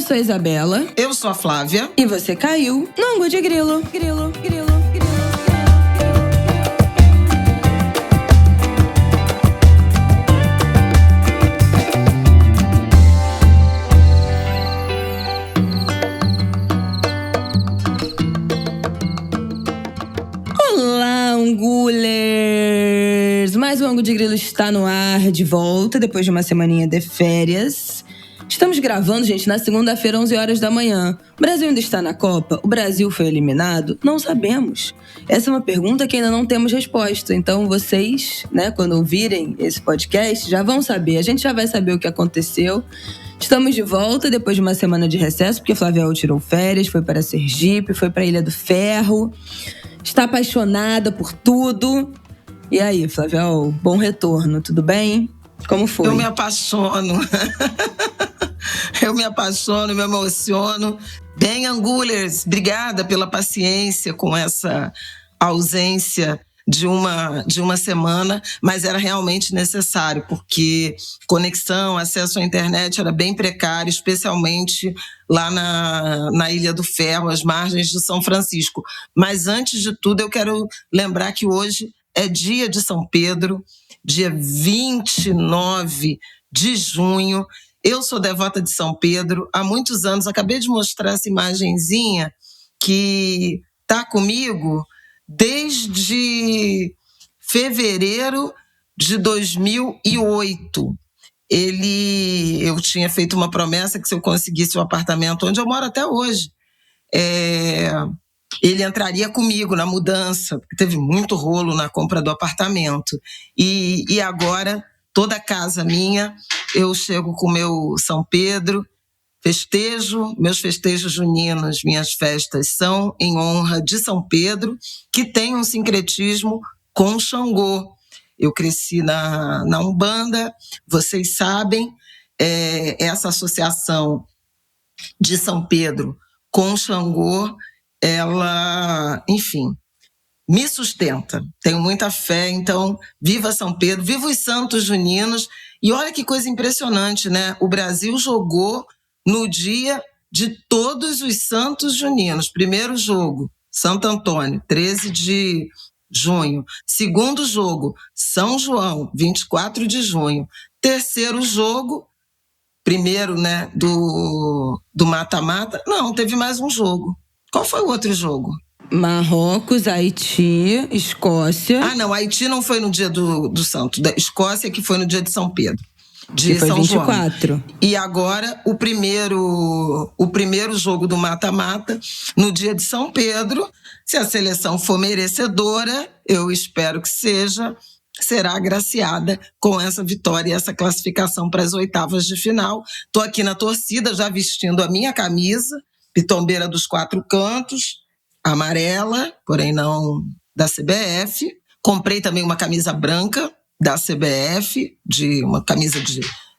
sou a Isabela. Eu sou a Flávia. E você caiu no Angu de Grilo. Grilo. Olá, Angulers! Mais um Angu de Grilo está no ar, de volta, depois de uma semaninha de férias. Estamos gravando, gente, na segunda-feira, 11 horas da manhã. O Brasil ainda está na Copa? O Brasil foi eliminado? Não sabemos. Essa é uma pergunta que ainda não temos resposta. Então, vocês, quando ouvirem esse podcast, já vão saber. A gente já vai saber o que aconteceu. Estamos de volta depois de uma semana de recesso, porque a Flávia tirou férias, foi para Sergipe, foi para a Ilha do Ferro. Está apaixonada por tudo. E aí, Flávia, bom retorno, tudo bem? Como foi? Eu me apaixono. Eu me apaixono, me emociono. Bem, Angulers, obrigada pela paciência com essa ausência de uma semana, mas era realmente necessário, porque conexão, acesso à internet era bem precário, especialmente lá na Ilha do Ferro, às margens de São Francisco. Mas antes de tudo, eu quero lembrar que hoje é dia de São Pedro, dia 29 de junho. Eu sou devota de São Pedro há muitos anos. Acabei de mostrar essa imagenzinha que está comigo desde fevereiro de 2008. Eu tinha feito uma promessa que se eu conseguisse o apartamento onde eu moro até hoje, ele entraria comigo na mudança, porque teve muito rolo na compra do apartamento. E agora, toda casa minha, eu chego com o meu São Pedro, meus festejos juninos, minhas festas são em honra de São Pedro, que tem um sincretismo com Xangô. Eu cresci na Umbanda, vocês sabem, essa associação de São Pedro com Xangô, ela, enfim, me sustenta. Tenho muita fé, então, viva São Pedro, viva os santos juninos. E olha que coisa impressionante, né? O Brasil jogou no dia de todos os santos juninos. Primeiro jogo, Santo Antônio, 13 de junho. Segundo jogo, São João, 24 de junho. Terceiro jogo, primeiro, do mata-mata. Não, teve mais um jogo. Qual foi o outro jogo? Marrocos, Haiti, Escócia. Ah, não, Haiti não foi no dia do santo. Da Escócia que foi no dia de São Pedro. De São 24. João. E agora o primeiro jogo do mata-mata no dia de São Pedro. Se a seleção for merecedora, eu espero que será agraciada com essa vitória e essa classificação para as oitavas de final. Estou aqui na torcida já vestindo a minha camisa, pitombeira dos 4 cantos, amarela, porém não da CBF. Comprei também uma camisa branca da CBF, uma camisa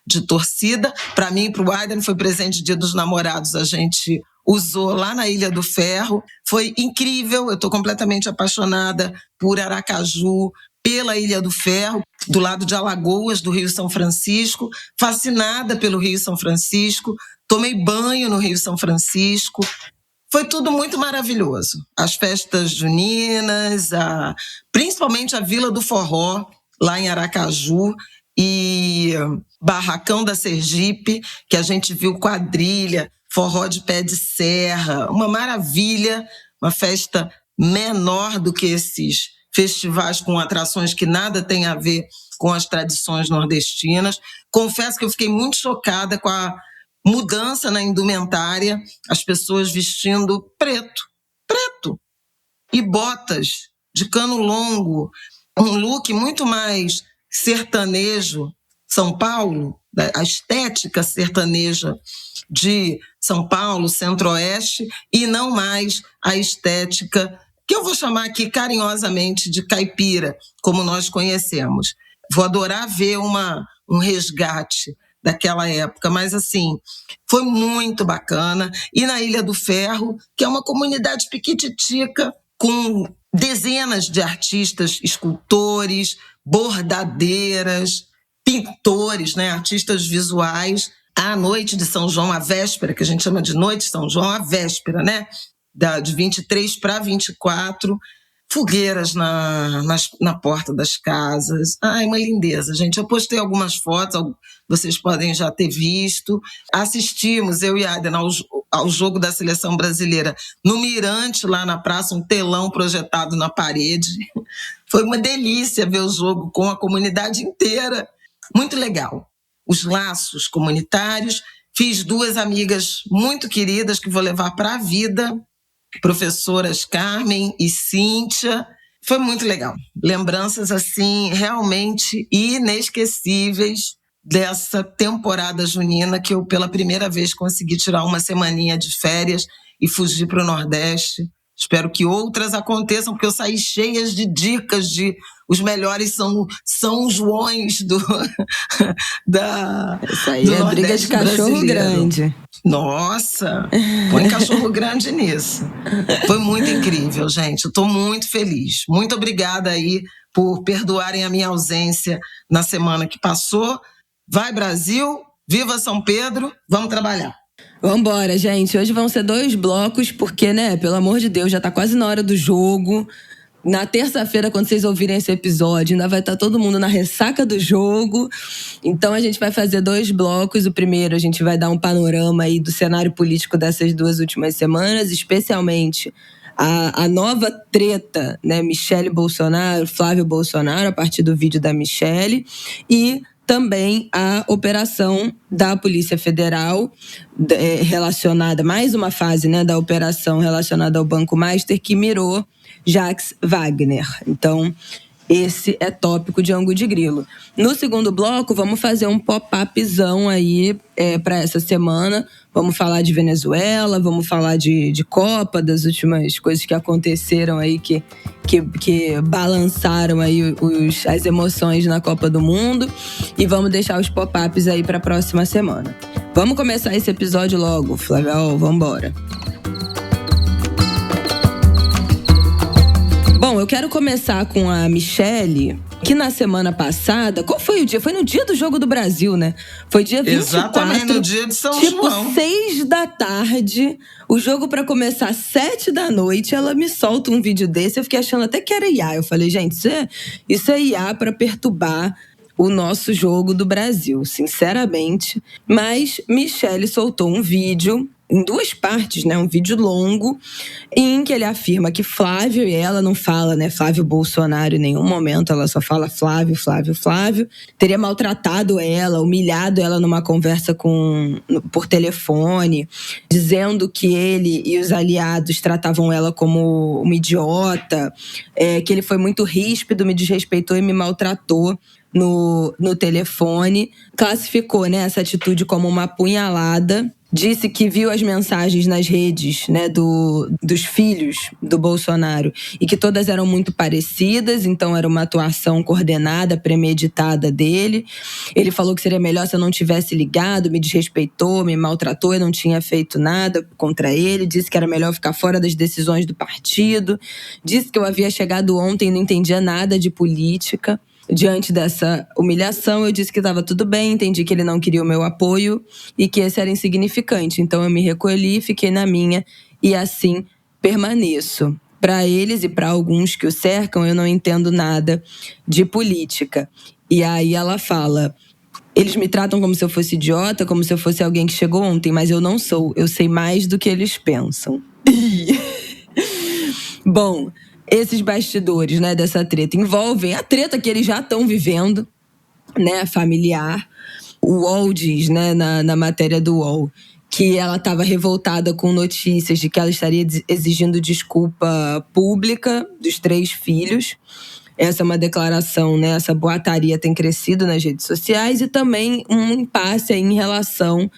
de torcida. Para mim e para o Aiden foi presente de Dia dos Namorados, a gente usou lá na Ilha do Ferro. Foi incrível, eu estou completamente apaixonada por Aracaju, pela Ilha do Ferro, do lado de Alagoas, do Rio São Francisco, fascinada pelo Rio São Francisco, tomei banho no Rio São Francisco. Foi tudo muito maravilhoso. As festas juninas, principalmente a Vila do Forró, lá em Aracaju, e Barracão da Sergipe, que a gente viu quadrilha, forró de pé de serra, uma maravilha, uma festa menor do que esses festivais com atrações que nada tem a ver com as tradições nordestinas. Confesso que eu fiquei muito chocada com a mudança na indumentária, as pessoas vestindo preto, e botas de cano longo, um look muito mais sertanejo, São Paulo, a estética sertaneja de São Paulo, Centro-Oeste, e não mais a estética que eu vou chamar aqui carinhosamente de caipira, como nós conhecemos. Vou adorar ver um resgate daquela época, mas assim, foi muito bacana. E na Ilha do Ferro, que é uma comunidade piquititica, com dezenas de artistas, escultores, bordadeiras, pintores, artistas visuais. A noite de São João, a véspera, que a gente chama de noite de São João, a véspera, né? De 23 para 24, fogueiras na porta das casas. Ai, uma lindeza, gente. Eu postei algumas fotos, vocês podem já ter visto. Assistimos, eu e a Adena, ao jogo da Seleção Brasileira no Mirante, lá na praça, um telão projetado na parede. Foi uma delícia ver o jogo com a comunidade inteira. Muito legal. Os laços comunitários. Fiz 2 amigas muito queridas que vou levar para a vida, professoras Carmen e Cíntia. Foi muito legal. Lembranças, assim, realmente inesquecíveis dessa temporada junina, que eu, pela primeira vez, consegui tirar uma semaninha de férias e fugir para o Nordeste. Espero que outras aconteçam, porque eu saí cheias de dicas de os melhores São Joões do Isso aí é briga de cachorro brasileiro. Grande. Nossa, põe cachorro grande nisso. Foi muito incrível, gente. Eu estou muito feliz. Muito obrigada aí por perdoarem a minha ausência na semana que passou. Vai, Brasil! Viva São Pedro! Vamos trabalhar! Vambora, gente. Hoje vão ser 2 blocos, porque, né, pelo amor de Deus, já tá quase na hora do jogo. Na terça-feira, quando vocês ouvirem esse episódio, ainda vai estar todo mundo na ressaca do jogo. Então, a gente vai fazer 2 blocos. O primeiro, a gente vai dar um panorama aí do cenário político dessas 2 últimas semanas, especialmente a nova treta, né, Michele Bolsonaro, Flávio Bolsonaro, a partir do vídeo da Michele, e também a operação da Polícia Federal relacionada, mais uma fase, né, da operação relacionada ao Banco Master, que mirou Jacques Wagner. Então, esse é tópico de Angu de Grilo. No segundo bloco, vamos fazer um pop-upzão aí para essa semana. Vamos falar de Venezuela, vamos falar de Copa, das últimas coisas que aconteceram aí, que balançaram aí as emoções na Copa do Mundo. E vamos deixar os pop-ups aí para a próxima semana. Vamos começar esse episódio logo, Flávio, vamos embora. Bom, eu quero começar com a Michele, que na semana passada... Qual foi o dia? Foi no dia do Jogo do Brasil, né? Foi dia 24. Exatamente, no dia de São João. Tipo, 6 da tarde, o jogo pra começar 7 da noite, ela me solta um vídeo desse. Eu fiquei achando até que era IA. Eu falei, gente, isso é IA pra perturbar o nosso jogo do Brasil, sinceramente. Mas Michele soltou um vídeo em 2 partes, né? Um vídeo longo em que ele afirma que Flávio, e ela não fala, né, Flávio Bolsonaro em nenhum momento, ela só fala Flávio, teria maltratado ela, humilhado ela numa conversa por telefone, dizendo que ele e os aliados tratavam ela como uma idiota, que ele foi muito ríspido, me desrespeitou e me maltratou no telefone. Classificou, né, essa atitude como uma apunhalada. Disse que viu as mensagens nas redes, né, dos filhos do Bolsonaro e que todas eram muito parecidas, então era uma atuação coordenada, premeditada dele. Ele falou que seria melhor se eu não tivesse ligado, me desrespeitou, me maltratou, eu não tinha feito nada contra ele. Disse que era melhor ficar fora das decisões do partido. Disse que eu havia chegado ontem e não entendia nada de política. Diante dessa humilhação, eu disse que estava tudo bem, entendi que ele não queria o meu apoio e que esse era insignificante. Então eu me recolhi, fiquei na minha e assim permaneço. Para eles e para alguns que o cercam, eu não entendo nada de política. E aí ela fala: eles me tratam como se eu fosse idiota, como se eu fosse alguém que chegou ontem, mas eu não sou. Eu sei mais do que eles pensam. Bom, esses bastidores, né, dessa treta envolvem a treta que eles já estão vivendo, né, familiar. O UOL diz, né, na matéria do UOL, que ela estava revoltada com notícias de que ela estaria exigindo desculpa pública dos 3 filhos. Essa é uma declaração, né, essa boataria tem crescido nas redes sociais, e também um impasse em relação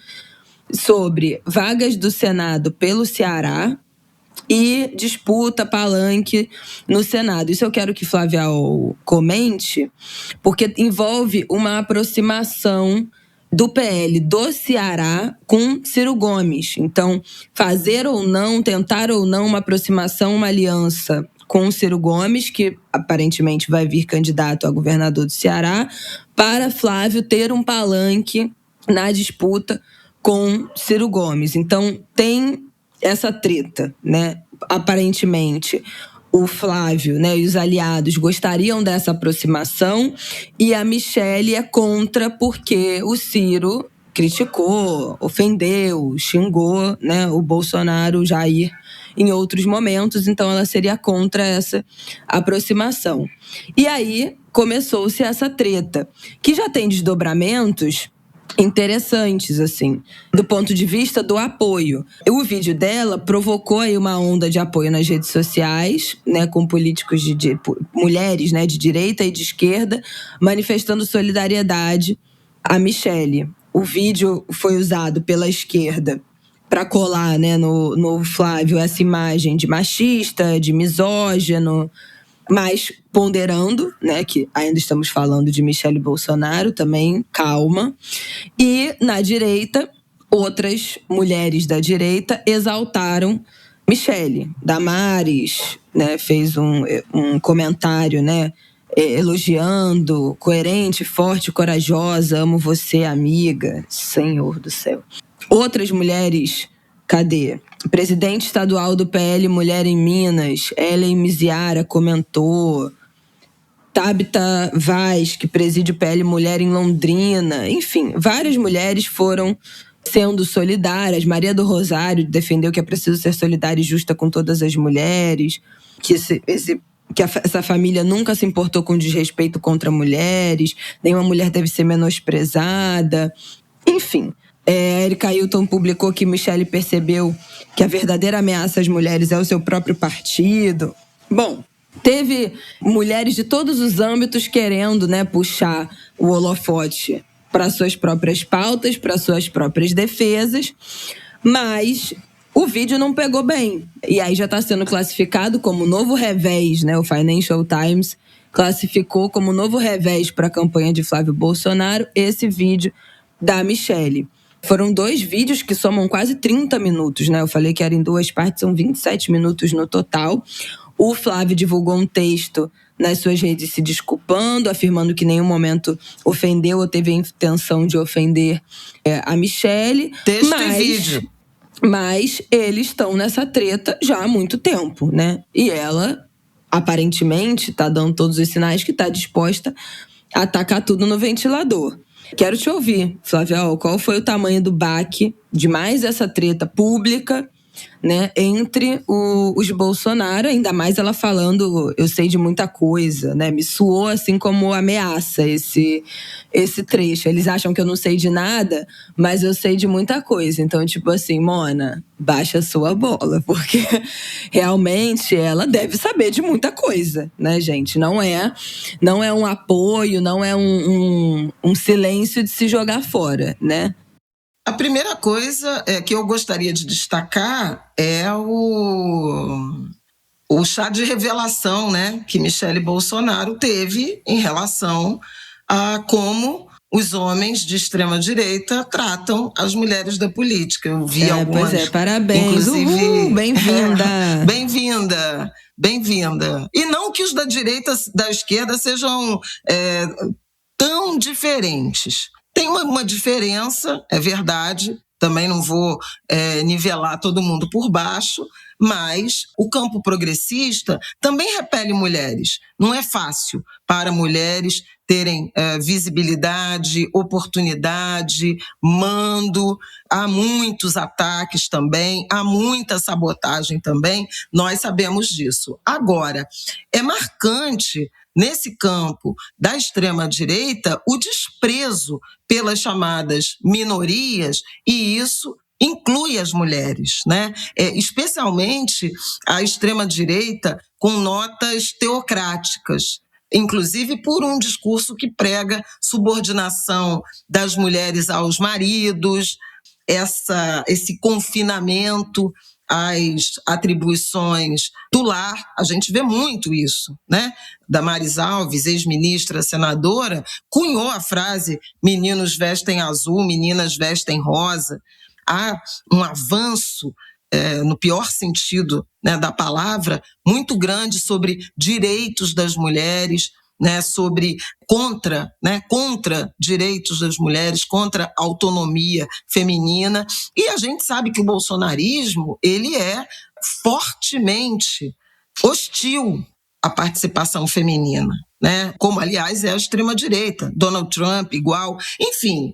sobre vagas do Senado pelo Ceará e disputa, palanque no Senado. Isso eu quero que Flávia comente, porque envolve uma aproximação do PL do Ceará com Ciro Gomes. Então, fazer ou não, tentar ou não uma aproximação, uma aliança com o Ciro Gomes, que aparentemente vai vir candidato a governador do Ceará, para Flávio ter um palanque na disputa com Ciro Gomes. Então, tem essa treta, né? Aparentemente, o Flávio, né, e os aliados gostariam dessa aproximação e a Michelle é contra porque o Ciro criticou, ofendeu, xingou, né, o Bolsonaro, o Jair, em outros momentos, então ela seria contra essa aproximação. E aí começou-se essa treta, que já tem desdobramentos interessantes, assim, do ponto de vista do apoio. O vídeo dela provocou aí uma onda de apoio nas redes sociais, né, com políticos mulheres, né, de direita e de esquerda, manifestando solidariedade à Michelle. O vídeo foi usado pela esquerda para colar, né, no Flávio essa imagem de machista, de misógino, mas ponderando, né, que ainda estamos falando de Michelle Bolsonaro também, calma. E na direita, outras mulheres da direita exaltaram Michelle. Damares, né, fez um comentário, né, elogiando, coerente, forte, corajosa, amo você, amiga, Senhor do céu. Outras mulheres, cadê? Presidente estadual do PL Mulher em Minas, Ellen Miziara, comentou. Tabita Vaz, que preside o PL Mulher em Londrina. Enfim, várias mulheres foram sendo solidárias. Maria do Rosário defendeu que é preciso ser solidária e justa com todas as mulheres, que essa família nunca se importou com desrespeito contra mulheres, nenhuma mulher deve ser menosprezada. Enfim, Erika Hilton publicou que Michelle percebeu que a verdadeira ameaça às mulheres é o seu próprio partido. Bom, teve mulheres de todos os âmbitos querendo, né, puxar o holofote para suas próprias pautas, para suas próprias defesas, mas o vídeo não pegou bem. E aí já está sendo classificado como novo revés, né? O Financial Times classificou como novo revés para a campanha de Flávio Bolsonaro esse vídeo da Michelle. Foram 2 vídeos que somam quase 30 minutos, né? Eu falei que era em 2 partes, são 27 minutos no total. O Flávio divulgou um texto nas suas redes se desculpando, afirmando que em nenhum momento ofendeu ou teve a intenção de ofender a Michelle. Texto e vídeo. Mas eles estão nessa treta já há muito tempo, né? E ela, aparentemente, está dando todos os sinais que está disposta a tacar tudo no ventilador. Quero te ouvir, Flávia, qual foi o tamanho do baque de mais essa treta pública, né, entre os Bolsonaro, ainda mais ela falando, eu sei de muita coisa, né, me soou assim como ameaça esse trecho. Eles acham que eu não sei de nada, mas eu sei de muita coisa. Então, tipo assim, Mona, baixa a sua bola, porque realmente ela deve saber de muita coisa, né, gente? Não é um apoio, não é um silêncio de se jogar fora, né? A primeira coisa que eu gostaria de destacar é o chá de revelação, né, que Michelle Bolsonaro teve em relação a como os homens de extrema-direita tratam as mulheres da política. Eu vi algumas... Pois é, parabéns. Inclusive, uhul, bem-vinda. Bem-vinda. E não que os da direita, da esquerda sejam tão diferentes. Tem uma diferença, é verdade, também não vou nivelar todo mundo por baixo, mas o campo progressista também repele mulheres. Não é fácil para mulheres terem visibilidade, oportunidade, mando. Há muitos ataques também, há muita sabotagem também, nós sabemos disso. Agora, é marcante nesse campo da extrema-direita o desprezo pelas chamadas minorias, e isso inclui as mulheres, né? Especialmente a extrema-direita com notas teocráticas, inclusive por um discurso que prega subordinação das mulheres aos maridos, esse confinamento às atribuições do lar. A gente vê muito isso, né? Damares Alves, ex-ministra, senadora, cunhou a frase meninos vestem azul, meninas vestem rosa. Há um avanço, no pior sentido, né, da palavra, muito grande sobre direitos das mulheres, né, contra direitos das mulheres, contra autonomia feminina. E a gente sabe que o bolsonarismo, ele é fortemente hostil à participação feminina, né? Como, aliás, é a extrema-direita. Donald Trump, igual. Enfim,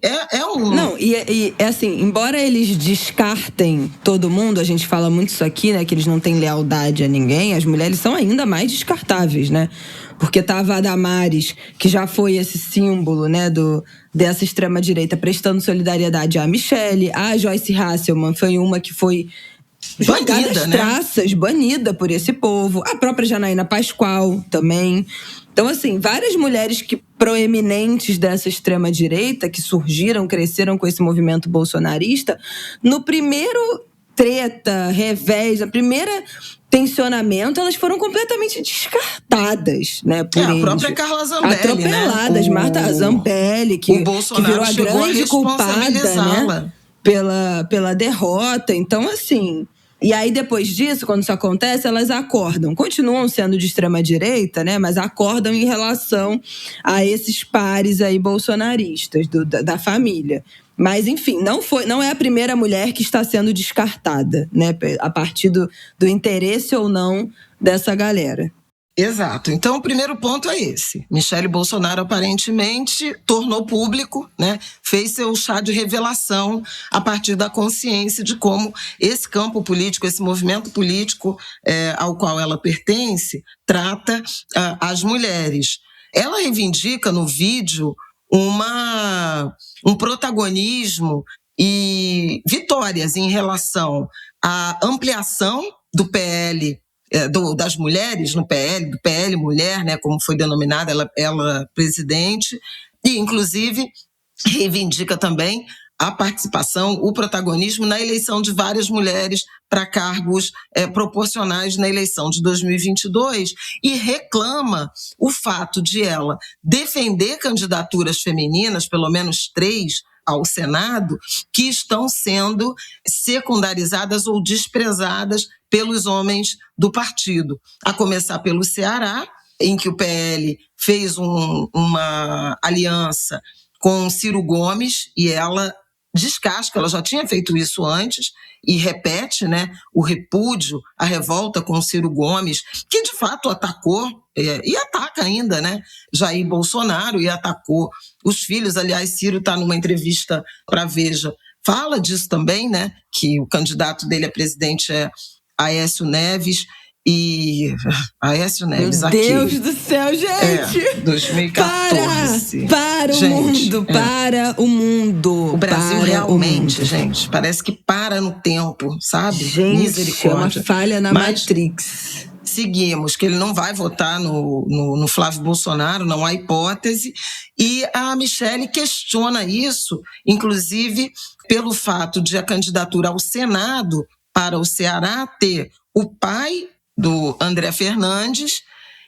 Não, e assim, embora eles descartem todo mundo, a gente fala muito isso aqui, né? Que eles não têm lealdade a ninguém, as mulheres são ainda mais descartáveis, né? Porque tava a Damares, que já foi esse símbolo, né, dessa extrema-direita, prestando solidariedade à Michelle. A Joyce Hasselman foi uma que foi jogada às traças, banida por esse povo. A própria Janaína Pascoal também. Então, assim, várias mulheres proeminentes dessa extrema-direita, que surgiram, cresceram com esse movimento bolsonarista, no primeiro treta, revés, a primeira tensionamento, elas foram completamente descartadas, né, por eles. A própria Carla Zambelli, atropeladas, né? Marta Zambelli, que virou a grande culpada, né, pela derrota. Então, assim... E aí, depois disso, quando isso acontece, elas acordam. Continuam sendo de extrema-direita, né? Mas acordam em relação a esses pares aí bolsonaristas da família. Mas, enfim, não é a primeira mulher que está sendo descartada, né? A partir do interesse ou não dessa galera. Exato. Então, o primeiro ponto é esse. Michele Bolsonaro, aparentemente, tornou público, né? Fez seu chá de revelação a partir da consciência de como esse campo político, esse movimento político ao qual ela pertence, trata as mulheres. Ela reivindica no vídeo um protagonismo e vitórias em relação à ampliação do PL, das mulheres no PL, do PL Mulher, né, como foi denominada, ela presidente, e inclusive reivindica também a participação, o protagonismo na eleição de várias mulheres para cargos proporcionais na eleição de 2022 e reclama o fato de ela defender candidaturas femininas, pelo menos 3, ao Senado, que estão sendo secundarizadas ou desprezadas pelos homens do partido. A começar pelo Ceará, em que o PL fez uma aliança com Ciro Gomes e ela descasca, ela já tinha feito isso antes e repete, né, o repúdio, a revolta com Ciro Gomes, que de fato atacou e ataca ainda, né, Jair Bolsonaro, e atacou os filhos. Aliás, Ciro está numa entrevista para a Veja, fala disso também, né, que o candidato dele a presidente é Aécio Neves. E Aécio Neves Meu aqui. Meu Deus do céu, gente! 2014. Para o mundo, para o mundo. O Brasil realmente, gente, parece que para no tempo, sabe? Gente, misericórdia. É uma falha na Matrix. Seguimos, que ele não vai votar no Flávio Bolsonaro, não há hipótese. E a Michele questiona isso, inclusive pelo fato de a candidatura ao Senado para o Ceará ter o pai do André Fernandes,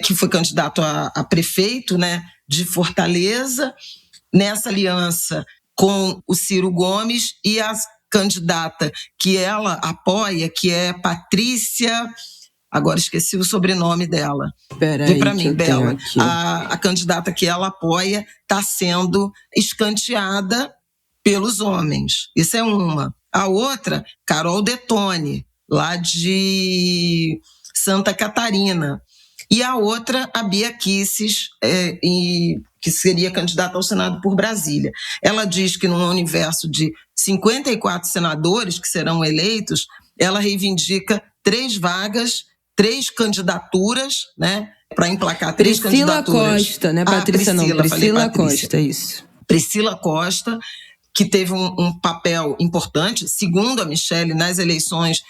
que foi candidato a prefeito, né, de Fortaleza, nessa aliança com o Ciro Gomes, e a candidata que ela apoia, que é Patrícia... Agora esqueci o sobrenome dela. Vê para mim, Bela. A candidata que ela apoia está sendo escanteada pelos homens. Isso é uma. A outra, Carol Detone, lá de Santa Catarina. E a outra, a Bia Kicis, que seria candidata ao Senado por Brasília. Ela diz que num universo de 54 senadores que serão eleitos, ela reivindica 3 vagas, 3 candidaturas, né, para emplacar 3 candidaturas. Priscila Costa, né, Patrícia? Priscila Costa, isso. Priscila Costa, que teve um papel importante, segundo a Michele, nas eleições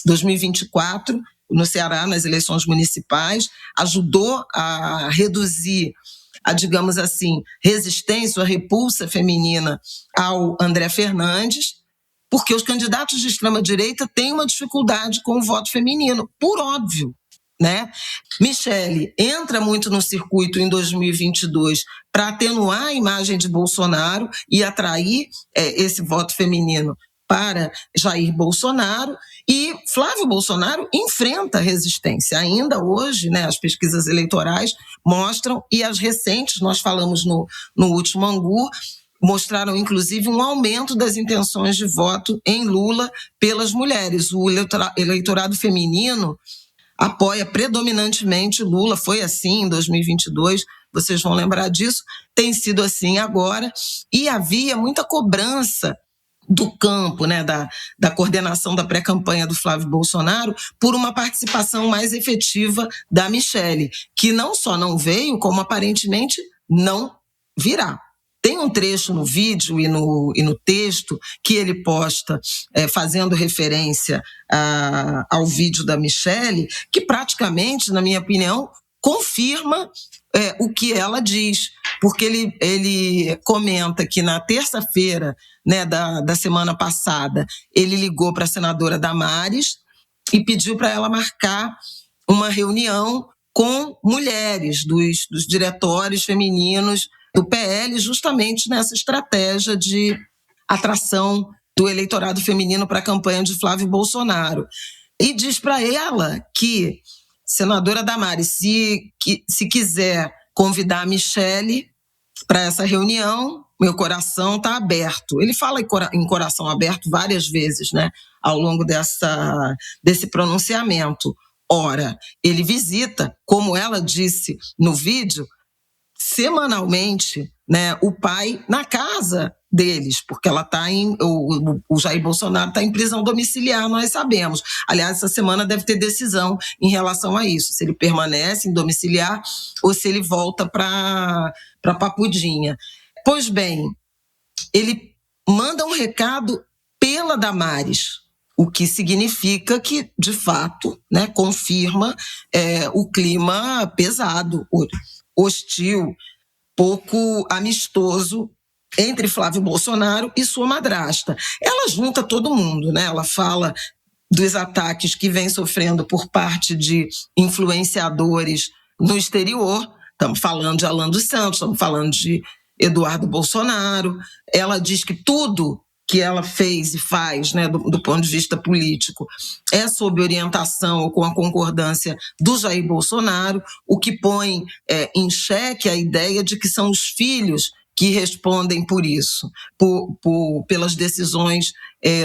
2024, no Ceará, nas eleições municipais, ajudou a reduzir a, digamos assim, resistência, a repulsa feminina ao André Fernandes, porque os candidatos de extrema-direita têm uma dificuldade com o voto feminino, por óbvio, né? Michele entra muito no circuito em 2022 para atenuar a imagem de Bolsonaro e atrair esse voto feminino para Jair Bolsonaro, e Flávio Bolsonaro enfrenta resistência. Ainda hoje, né, as pesquisas eleitorais mostram, e as recentes, nós falamos no último Angu, mostraram, inclusive, um aumento das intenções de voto em Lula pelas mulheres. O eleitorado feminino apoia predominantemente Lula, foi assim em 2022, vocês vão lembrar disso, tem sido assim agora, e havia muita cobrança do campo, né, da coordenação da pré-campanha do Flávio Bolsonaro, por uma participação mais efetiva da Michelle, que não só não veio, como aparentemente não virá. Tem um trecho no vídeo e no texto que ele posta, fazendo referência ao vídeo da Michelle, que praticamente, na minha opinião, confirma o que ela diz, porque ele comenta que na terça-feira, né, da semana passada, ele ligou para a senadora Damares e pediu para ela marcar uma reunião com mulheres dos diretórios femininos do PL, justamente nessa estratégia de atração do eleitorado feminino para a campanha de Flávio Bolsonaro. E diz para ela que, senadora Damares, se quiser convidar a Michelle para essa reunião, meu coração está aberto. Ele fala em coração aberto várias vezes, né, ao longo desse pronunciamento. Ora, ele visita, como ela disse no vídeo, semanalmente, né, o pai na casa deles, porque ela tá o Jair Bolsonaro está em prisão domiciliar, nós sabemos. Aliás, essa semana deve ter decisão em relação a isso, se ele permanece em domiciliar ou se ele volta para Papudinha. Pois bem, ele manda um recado pela Damares, o que significa que, de fato, né, confirma o clima pesado, hostil, pouco amistoso entre Flávio Bolsonaro e sua madrasta. Ela junta todo mundo, né? Ela fala dos ataques que vem sofrendo por parte de influenciadores no exterior. Estamos falando de Alan dos Santos, estamos falando de Eduardo Bolsonaro. Ela diz que tudo que ela fez e faz, né, do ponto de vista político, é sob orientação ou com a concordância do Jair Bolsonaro, o que põe em xeque a ideia de que são os filhos que respondem por isso, pelas decisões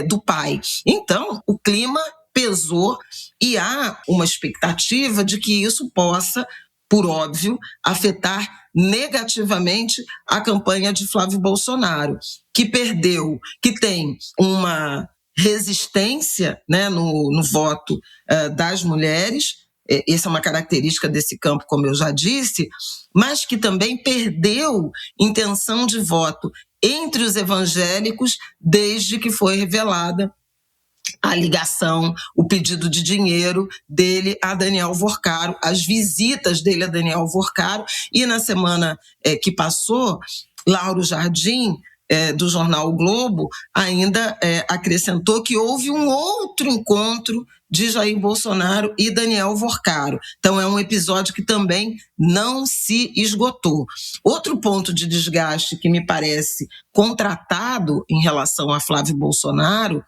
do pai. Então, o clima pesou e há uma expectativa de que isso possa, por óbvio, afetar negativamente a campanha de Flávio Bolsonaro, que perdeu, que tem uma resistência, né, no voto das mulheres. Essa é uma característica desse campo, como eu já disse, mas que também perdeu intenção de voto entre os evangélicos desde que foi revelada a ligação, o pedido de dinheiro dele a Daniel Vorcaro, as visitas dele a Daniel Vorcaro. E na semana que passou, Lauro Jardim, do jornal O Globo, ainda acrescentou que houve um outro encontro de Jair Bolsonaro e Daniel Vorcaro. Então é um episódio que também não se esgotou. Outro ponto de desgaste que me parece contratado em relação a Flávio Bolsonaro,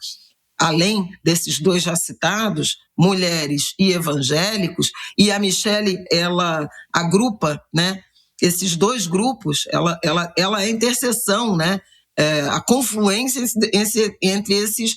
além desses dois já citados, mulheres e evangélicos, e a Michelle, ela agrupa, né, esses dois grupos, ela é a interseção, né, a confluência entre esses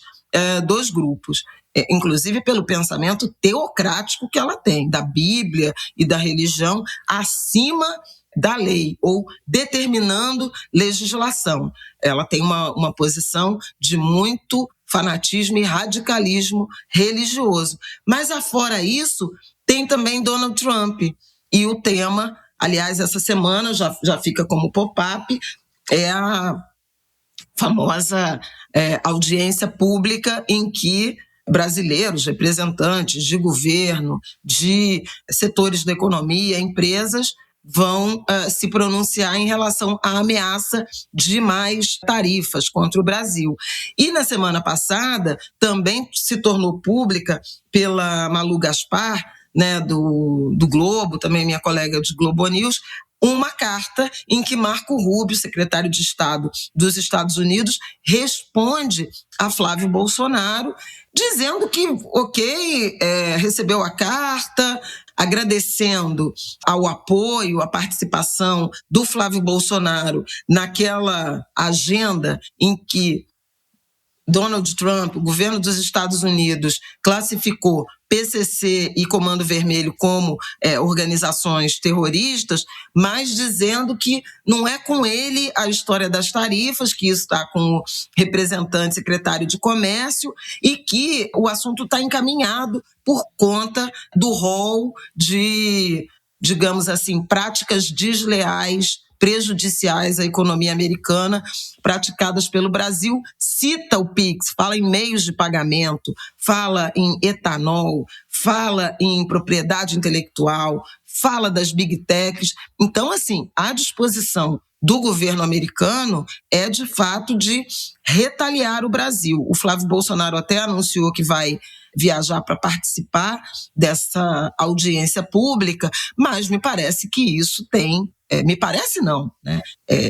dois grupos, inclusive pelo pensamento teocrático que ela tem, da Bíblia e da religião acima da lei, ou determinando legislação. Ela tem uma posição de muito fanatismo e radicalismo religioso. Mas, afora isso, tem também Donald Trump. E o tema, aliás, essa semana já fica como pop-up, é a famosa audiência pública em que brasileiros, representantes de governo, de setores da economia, empresas, vão se pronunciar em relação à ameaça de mais tarifas contra o Brasil. E na semana passada também se tornou pública pela Malu Gaspar, né, do Globo, também minha colega de Globo News, uma carta em que Marco Rubio, secretário de Estado dos Estados Unidos, responde a Flávio Bolsonaro, dizendo que, recebeu a carta, agradecendo ao apoio, à participação do Flávio Bolsonaro naquela agenda em que Donald Trump, o governo dos Estados Unidos, classificou PCC e Comando Vermelho como organizações terroristas, mas dizendo que não é com ele a história das tarifas, que isso está com o representante secretário de Comércio, e que o assunto está encaminhado por conta do rol de, digamos assim, práticas desleais, prejudiciais à economia americana praticadas pelo Brasil. Cita o PIX, fala em meios de pagamento, fala em etanol, fala em propriedade intelectual, fala das big techs. Então, assim, a disposição do governo americano é, de fato, de retaliar o Brasil. O Flávio Bolsonaro até anunciou que vai viajar para participar dessa audiência pública, mas me parece que isso tem... me parece não, né?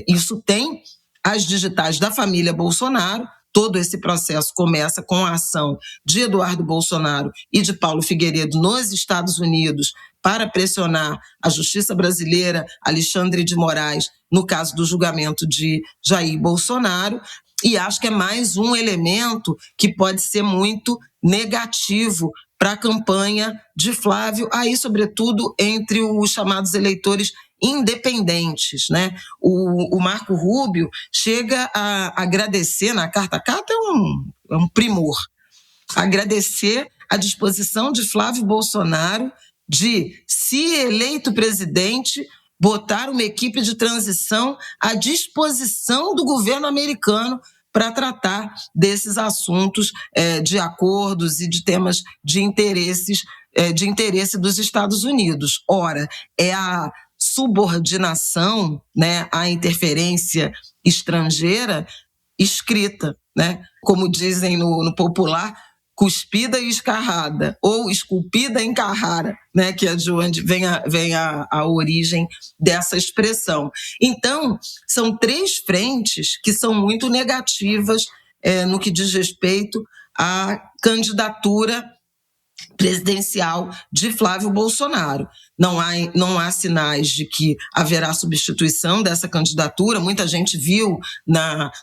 Isso tem as digitais da família Bolsonaro. Todo esse processo começa com a ação de Eduardo Bolsonaro e de Paulo Figueiredo nos Estados Unidos para pressionar a justiça brasileira, Alexandre de Moraes, no caso do julgamento de Jair Bolsonaro. E acho que é mais um elemento que pode ser muito negativo para a campanha de Flávio, aí, sobretudo, entre os chamados eleitores independentes, né? O Marco Rubio chega a agradecer na carta. A carta é um primor. Agradecer a disposição de Flávio Bolsonaro de, se eleito presidente, botar uma equipe de transição à disposição do governo americano para tratar desses assuntos de acordos e de temas de interesse dos Estados Unidos. Ora, é a subordinação, né, à interferência estrangeira escrita, né? Como dizem no popular, cuspida e escarrada, ou esculpida em Carrara, né, que é de onde vem a origem dessa expressão. Então, são três frentes que são muito negativas no que diz respeito à candidatura presidencial de Flávio Bolsonaro. Não há sinais de que haverá substituição dessa candidatura. Muita gente viu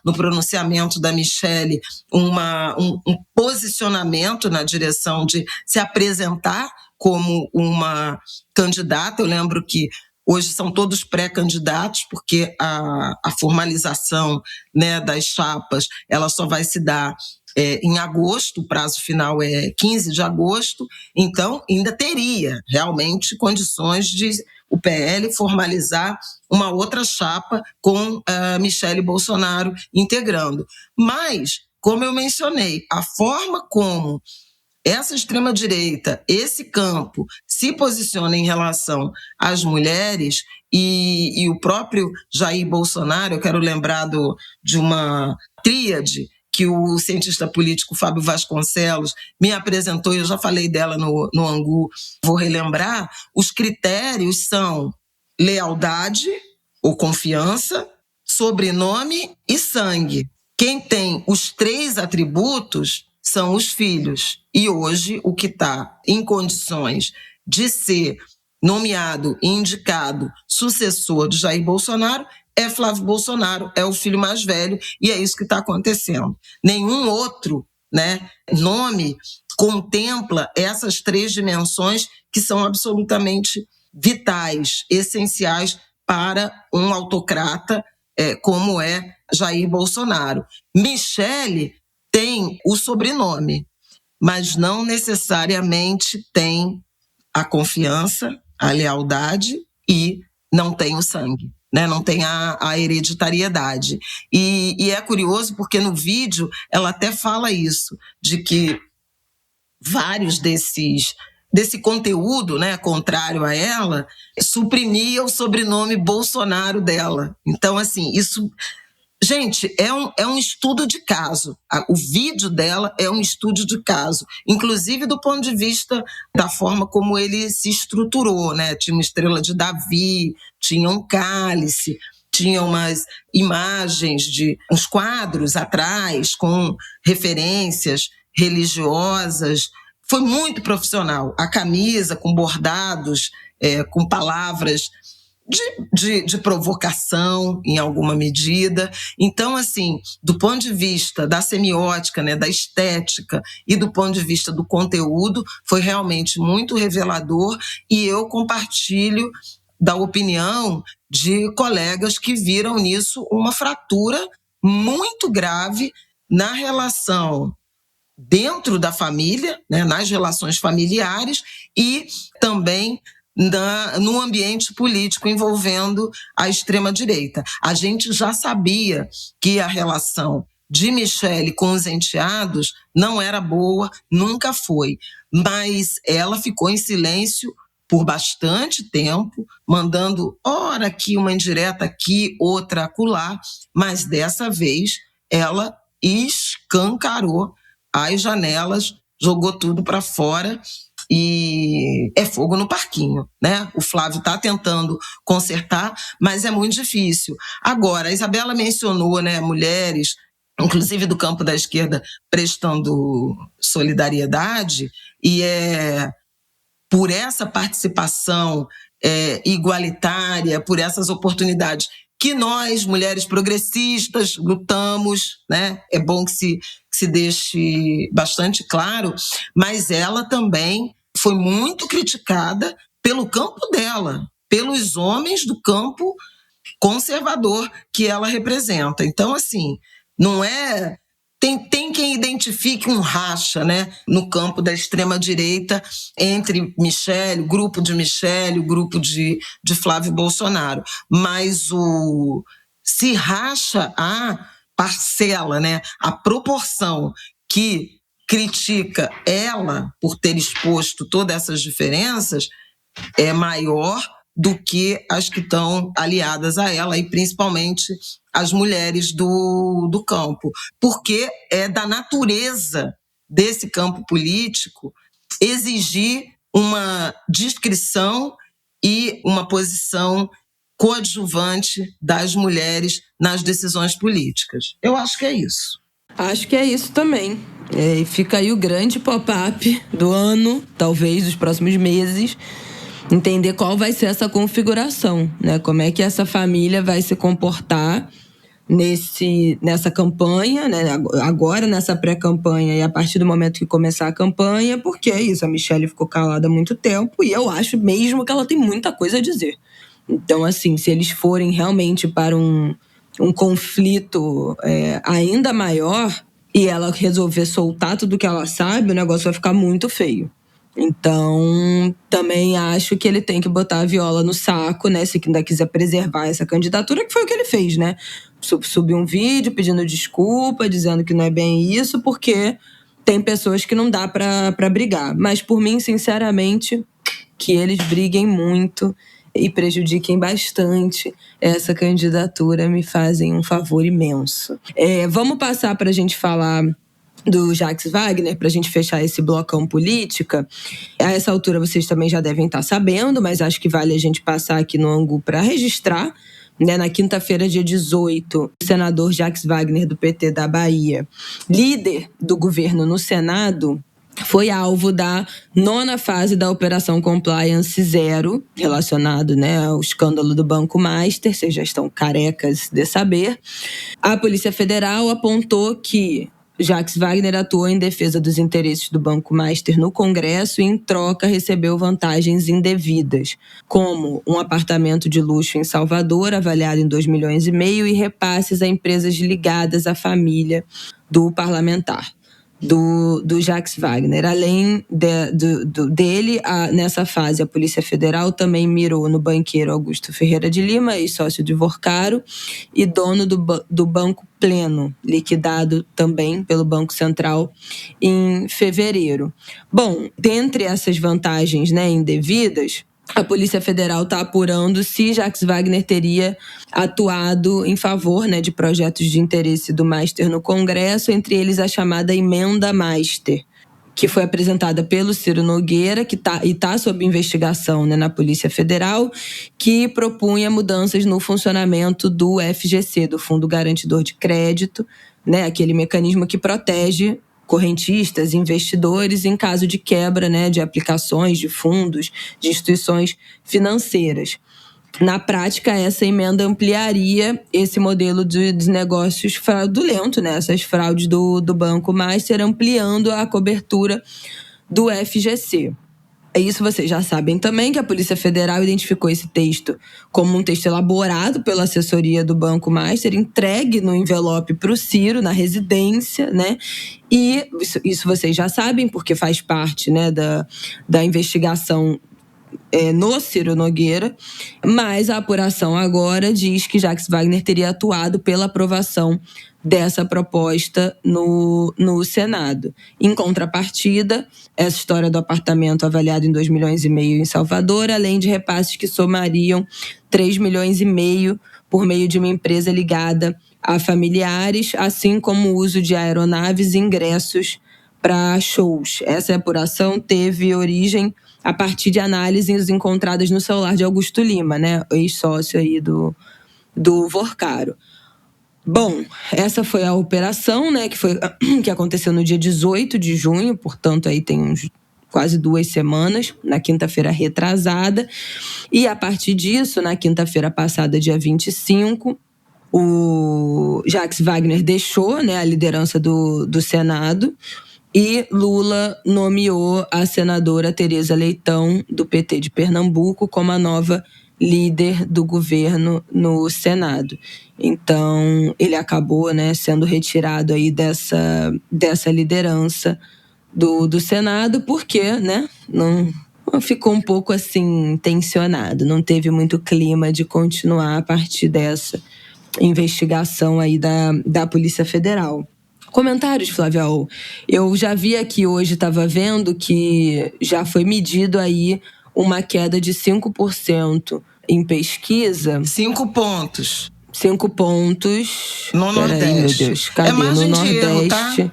no pronunciamento da Michelle um posicionamento na direção de se apresentar como uma candidata. Eu lembro que hoje são todos pré-candidatos, porque a formalização, né, das chapas ela só vai se dar em agosto, o prazo final é 15 de agosto, então ainda teria realmente condições de o PL formalizar uma outra chapa com Michelle Bolsonaro integrando. Mas, como eu mencionei, a forma como essa extrema-direita, esse campo, se posiciona em relação às mulheres e o próprio Jair Bolsonaro, eu quero lembrar de uma tríade que o cientista político Fábio Vasconcelos me apresentou, e eu já falei dela no Angu, vou relembrar. Os critérios são lealdade ou confiança, sobrenome e sangue. Quem tem os três atributos são os filhos. E hoje o que está em condições de ser nomeado e indicado sucessor de Jair Bolsonaro é Flávio Bolsonaro, é o filho mais velho, e é isso que está acontecendo. Nenhum outro, né, nome contempla essas três dimensões que são absolutamente vitais, essenciais para um autocrata como é Jair Bolsonaro. Michelle tem o sobrenome, mas não necessariamente tem a confiança, a lealdade e não tem o sangue. Né, não tem a hereditariedade. E é curioso porque no vídeo ela até fala isso, de que vários desse conteúdo, né, contrário a ela, suprimia o sobrenome Bolsonaro dela. Então, assim, isso Gente, é um estudo de caso. O vídeo dela é um estudo de caso, inclusive do ponto de vista da forma como ele se estruturou, né? Tinha uma estrela de Davi, tinha um cálice, tinha umas imagens de uns quadros atrás com referências religiosas. Foi muito profissional. A camisa com bordados, com palavras de provocação, em alguma medida. Então, assim, do ponto de vista da semiótica, né, da estética e do ponto de vista do conteúdo, foi realmente muito revelador, e eu compartilho da opinião de colegas que viram nisso uma fratura muito grave na relação dentro da família, né, nas relações familiares, e também no ambiente político envolvendo a extrema-direita. A gente já sabia que a relação de Michele com os enteados não era boa, nunca foi, mas ela ficou em silêncio por bastante tempo, mandando ora aqui uma indireta aqui, outra acolá, mas dessa vez ela escancarou as janelas, jogou tudo para fora, e é fogo no parquinho, né? O Flávio está tentando consertar, mas é muito difícil. Agora, a Isabela mencionou, né, mulheres, inclusive do campo da esquerda, prestando solidariedade, e por essa participação igualitária, por essas oportunidades que nós, mulheres progressistas, lutamos, né? É bom que se deixe bastante claro, mas ela também foi muito criticada pelo campo dela, pelos homens do campo conservador que ela representa. Então, assim, não é... Tem quem identifique um racha, né, no campo da extrema-direita entre Michele, o grupo de Michele, o grupo de Flávio Bolsonaro. Mas se racha a parcela, né, a proporção que critica ela por ter exposto todas essas diferenças é maior do que as que estão aliadas a ela, e principalmente as mulheres do campo, porque é da natureza desse campo político exigir uma discrição e uma posição coadjuvante das mulheres nas decisões políticas. Eu acho que é isso. Acho que é isso também. E fica aí o grande pop-up do ano, talvez dos próximos meses, entender qual vai ser essa configuração, né? Como é que essa família vai se comportar nessa campanha, né? Agora nessa pré-campanha e a partir do momento que começar a campanha, porque é isso, a Michele ficou calada há muito tempo e eu acho mesmo que ela tem muita coisa a dizer. Então, assim, se eles forem realmente para um conflito ainda maior e ela resolver soltar tudo que ela sabe, o negócio vai ficar muito feio. Então, também acho que ele tem que botar a viola no saco, né? Se ainda quiser preservar essa candidatura, que foi o que ele fez, né? Subiu um vídeo pedindo desculpa, dizendo que não é bem isso, porque tem pessoas que não dá pra brigar. Mas, por mim, sinceramente, que eles briguem muito e prejudiquem bastante essa candidatura, me fazem um favor imenso. Vamos passar pra gente falar do Jacques Wagner, para a gente fechar esse blocão política. A essa altura vocês também já devem estar sabendo, mas acho que vale a gente passar aqui no ângulo para registrar. Né? Na quinta-feira, dia 18, o senador Jacques Wagner, do PT da Bahia, líder do governo no Senado, foi alvo da 9ª fase da Operação Compliance Zero, relacionado, né, ao escândalo do Banco Master. Vocês já estão carecas de saber. A Polícia Federal apontou que Jacques Wagner atuou em defesa dos interesses do Banco Master no Congresso e, em troca, recebeu vantagens indevidas, como um apartamento de luxo em Salvador, avaliado em 2,5 milhões, e repasses a empresas ligadas à família do parlamentar, do Jacques Wagner. Além dele, nessa fase, a Polícia Federal também mirou no banqueiro Augusto Ferreira de Lima, ex-sócio de Vorcaro, e dono do Banco Pleno, liquidado também pelo Banco Central em fevereiro. Bom, dentre essas vantagens, né, indevidas, A Polícia Federal está apurando se Jacques Wagner teria atuado em favor, né, de projetos de interesse do Master no Congresso, entre eles a chamada Emenda Master, que foi apresentada pelo Ciro Nogueira, que está sob investigação, né, na Polícia Federal, que propunha mudanças no funcionamento do FGC, do Fundo Garantidor de Crédito, né, aquele mecanismo que protege correntistas, investidores em caso de quebra, né, de aplicações, de fundos, de instituições financeiras. Na prática, essa emenda ampliaria esse modelo de negócios fraudulento, né? Essas fraudes do Banco Master, ampliando a cobertura do FGC. Isso vocês já sabem também, que a Polícia Federal identificou esse texto como um texto elaborado pela assessoria do Banco Master, entregue no envelope para o Ciro, na residência, né? E isso vocês já sabem, porque faz parte, né, da investigação no Ciro Nogueira, mas a apuração agora diz que Jacques Wagner teria atuado pela aprovação dessa proposta no Senado. Em contrapartida, essa história do apartamento avaliado em 2,5 milhões em Salvador, além de repasses que somariam 3,5 milhões por meio de uma empresa ligada a familiares, assim como o uso de aeronaves e ingressos para shows. Essa apuração teve origem a partir de análises encontradas no celular de Augusto Lima, né, ex-sócio aí do Vorcaro. Bom, essa foi a operação, né, que aconteceu no dia 18 de junho, portanto aí tem quase 2 semanas, na quinta-feira retrasada. E a partir disso, na quinta-feira passada, dia 25, o Jacques Wagner deixou, né, a liderança do Senado, e Lula nomeou a senadora Tereza Leitão, do PT de Pernambuco, como a nova líder do governo no Senado. Então, ele acabou, né, sendo retirado aí dessa liderança do Senado, porque, né, não ficou um pouco assim tensionado, não teve muito clima de continuar a partir dessa investigação aí da Polícia Federal. Comentários, Flávia? Eu já vi aqui hoje, estava vendo que já foi medido aí uma queda de 5% em pesquisa. 5 pontos. 5 pontos. No Nordeste. Aí, meu Deus, cadê? Margem no de Nordeste. erro,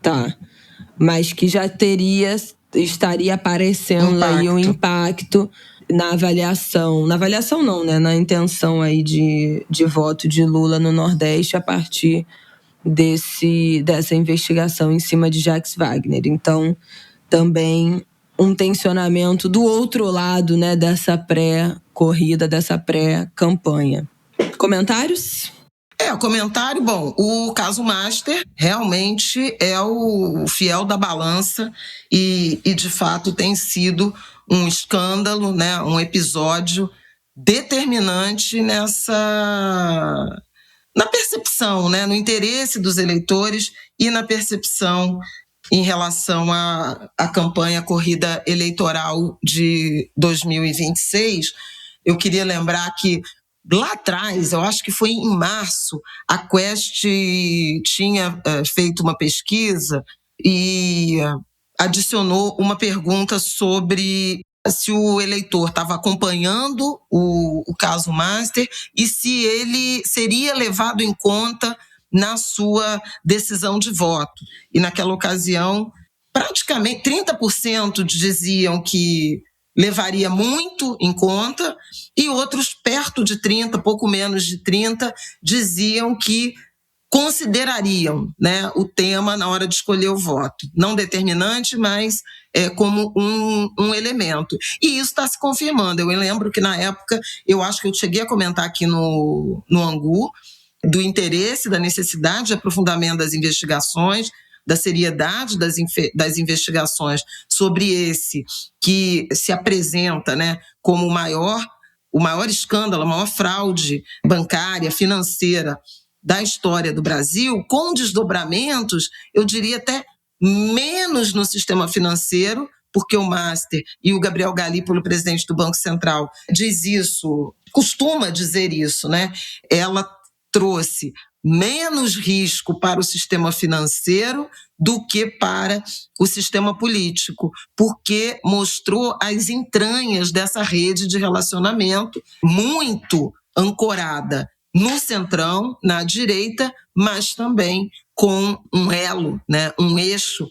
tá? Mas que já estaria aparecendo aí um impacto na avaliação. Na avaliação não, né? Na intenção aí de voto de Lula no Nordeste a partir dessa investigação em cima de Jacques Wagner. Então, também um tensionamento do outro lado, né, dessa pré-corrida, dessa pré-campanha. Comentários? Comentário, bom, o caso Master realmente é o fiel da balança e de fato tem sido um escândalo, né, um episódio determinante na percepção, né, no interesse dos eleitores e na percepção em relação à campanha corrida eleitoral de 2026. Eu queria lembrar que lá atrás, eu acho que foi em março, a Quest tinha feito uma pesquisa e adicionou uma pergunta sobre se o eleitor estava acompanhando o caso Master e se ele seria levado em conta na sua decisão de voto. E naquela ocasião, praticamente 30% diziam que levaria muito em conta e outros perto de 30%, pouco menos de 30%, diziam que considerariam, né, o tema na hora de escolher o voto. Não determinante, mas como um elemento. E isso está se confirmando. Eu lembro que na época, eu acho que eu cheguei a comentar aqui no Angu, do interesse, da necessidade de aprofundamento das investigações, da seriedade das investigações sobre esse que se apresenta, né, como o maior escândalo, a maior fraude bancária, financeira da história do Brasil, com desdobramentos, eu diria até menos no sistema financeiro, porque o Master e o Gabriel Galípolo, presidente do Banco Central, diz isso, costuma dizer isso, né? Ela trouxe menos risco para o sistema financeiro do que para o sistema político, porque mostrou as entranhas dessa rede de relacionamento muito ancorada no centrão, na direita, mas também com um elo, né, um eixo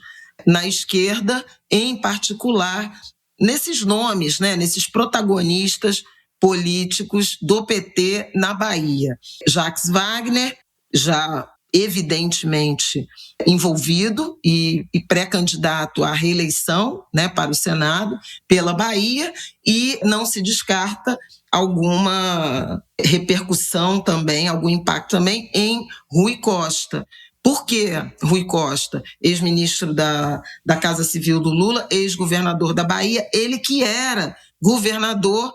na esquerda, em particular nesses nomes, né, nesses protagonistas políticos do PT na Bahia. Jacques Wagner, já evidentemente envolvido e pré-candidato à reeleição, né, para o Senado pela Bahia, e não se descarta alguma repercussão também, algum impacto também em Rui Costa. Por que Rui Costa, ex-ministro da Casa Civil do Lula, ex-governador da Bahia, ele que era governador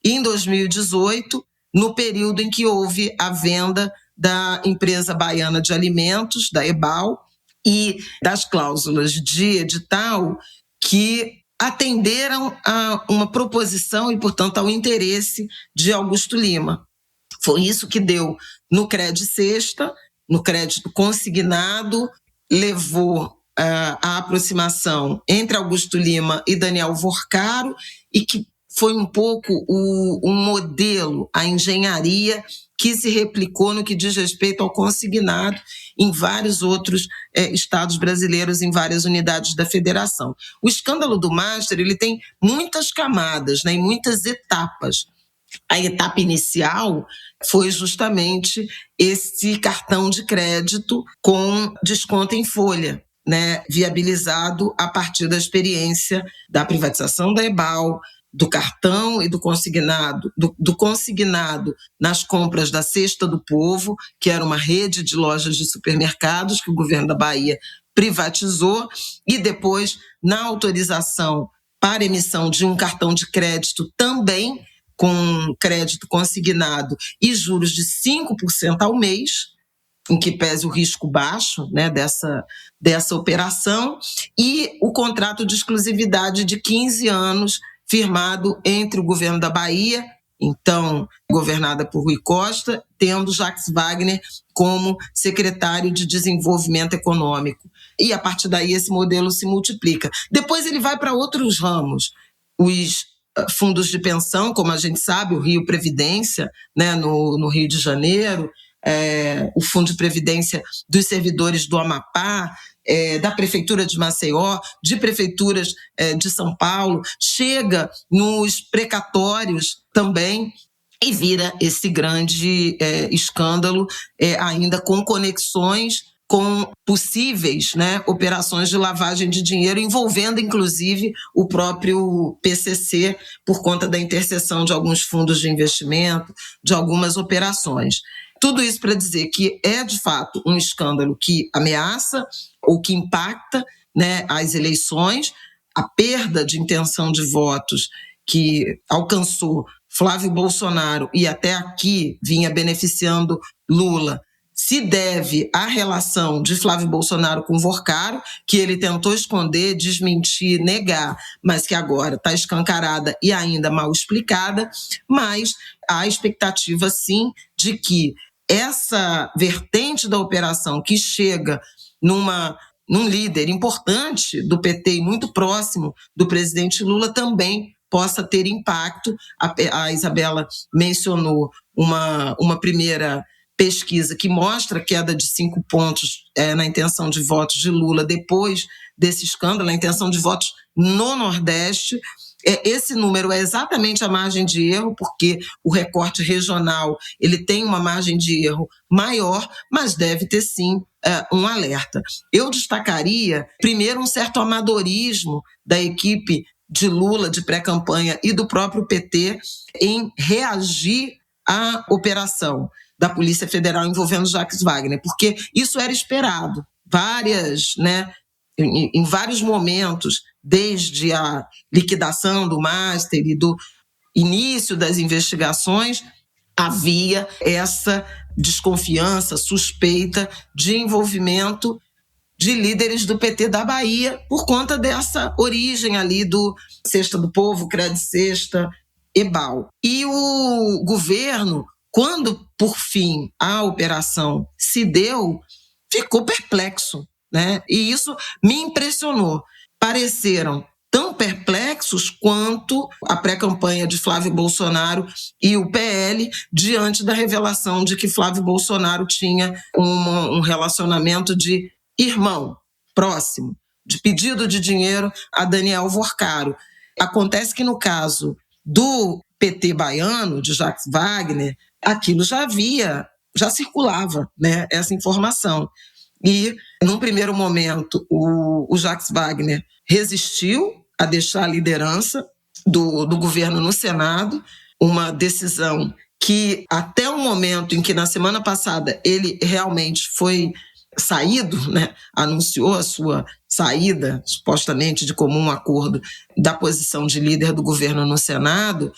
em 2018, no período em que houve a venda da empresa baiana de alimentos, da EBAL, e das cláusulas de edital que atenderam a uma proposição e, portanto, ao interesse de Augusto Lima. Foi isso que deu no crédito sexta, no crédito consignado, levou a aproximação entre Augusto Lima e Daniel Vorcaro, e que foi um pouco um modelo, a engenharia que se replicou no que diz respeito ao consignado em vários outros estados brasileiros, em várias unidades da federação. O escândalo do Master, ele tem muitas camadas, né, e muitas etapas. A etapa inicial foi justamente esse cartão de crédito com desconto em folha, né, viabilizado a partir da experiência da privatização da EBAL, do cartão e do consignado, do consignado nas compras da Cesta do Povo, que era uma rede de lojas de supermercados que o governo da Bahia privatizou, e depois na autorização para emissão de um cartão de crédito também com crédito consignado e juros de 5% ao mês, em que pese o risco baixo, né, dessa operação, e o contrato de exclusividade de 15 anos firmado entre o governo da Bahia, então governada por Rui Costa, tendo Jacques Wagner como secretário de Desenvolvimento Econômico. E a partir daí esse modelo se multiplica. Depois ele vai para outros ramos. Os fundos de pensão, como a gente sabe, o Rio Previdência, né, no Rio de Janeiro, o Fundo de Previdência dos servidores do Amapá, da Prefeitura de Maceió, de prefeituras de São Paulo, chega nos precatórios também e vira esse grande escândalo, ainda com conexões com possíveis, né, operações de lavagem de dinheiro, envolvendo inclusive o próprio PCC, por conta da interseção de alguns fundos de investimento, de algumas operações. Tudo isso para dizer que é, de fato, um escândalo que ameaça ou que impacta, né, as eleições, a perda de intenção de votos que alcançou Flávio Bolsonaro e até aqui vinha beneficiando Lula, se deve à relação de Flávio Bolsonaro com Vorcaro, que ele tentou esconder, desmentir, negar, mas que agora está escancarada e ainda mal explicada, mas há expectativa, sim, de que essa vertente da operação que chega num líder importante do PT e muito próximo do presidente Lula também possa ter impacto. A Isabela mencionou uma primeira pesquisa que mostra queda de 5 pontos na intenção de votos de Lula depois desse escândalo, a intenção de votos no Nordeste. Esse número é exatamente a margem de erro, porque o recorte regional ele tem uma margem de erro maior, mas deve ter sim um alerta. Eu destacaria, primeiro, um certo amadorismo da equipe de Lula, de pré-campanha, e do próprio PT em reagir à operação da Polícia Federal envolvendo Jacques Wagner, porque isso era esperado. Em vários momentos, desde a liquidação do Master e do início das investigações, havia essa desconfiança, suspeita de envolvimento de líderes do PT da Bahia por conta dessa origem ali do Cesta do Povo, Crédito Sexta, EBAL. E o governo quando, por fim, a operação se deu, ficou perplexo, né? E isso me impressionou. Pareceram tão perplexos quanto a pré-campanha de Flávio Bolsonaro e o PL diante da revelação de que Flávio Bolsonaro tinha um relacionamento de irmão próximo, de pedido de dinheiro a Daniel Vorcaro. Acontece que no caso do PT baiano, de Jacques Wagner, aquilo já circulava, né, essa informação. E, num primeiro momento, o Jacques Wagner resistiu a deixar a liderança do governo no Senado, uma decisão que, até o momento em que, na semana passada, ele realmente foi saído, né, anunciou a sua saída, supostamente de comum acordo, da posição de líder do governo no Senado,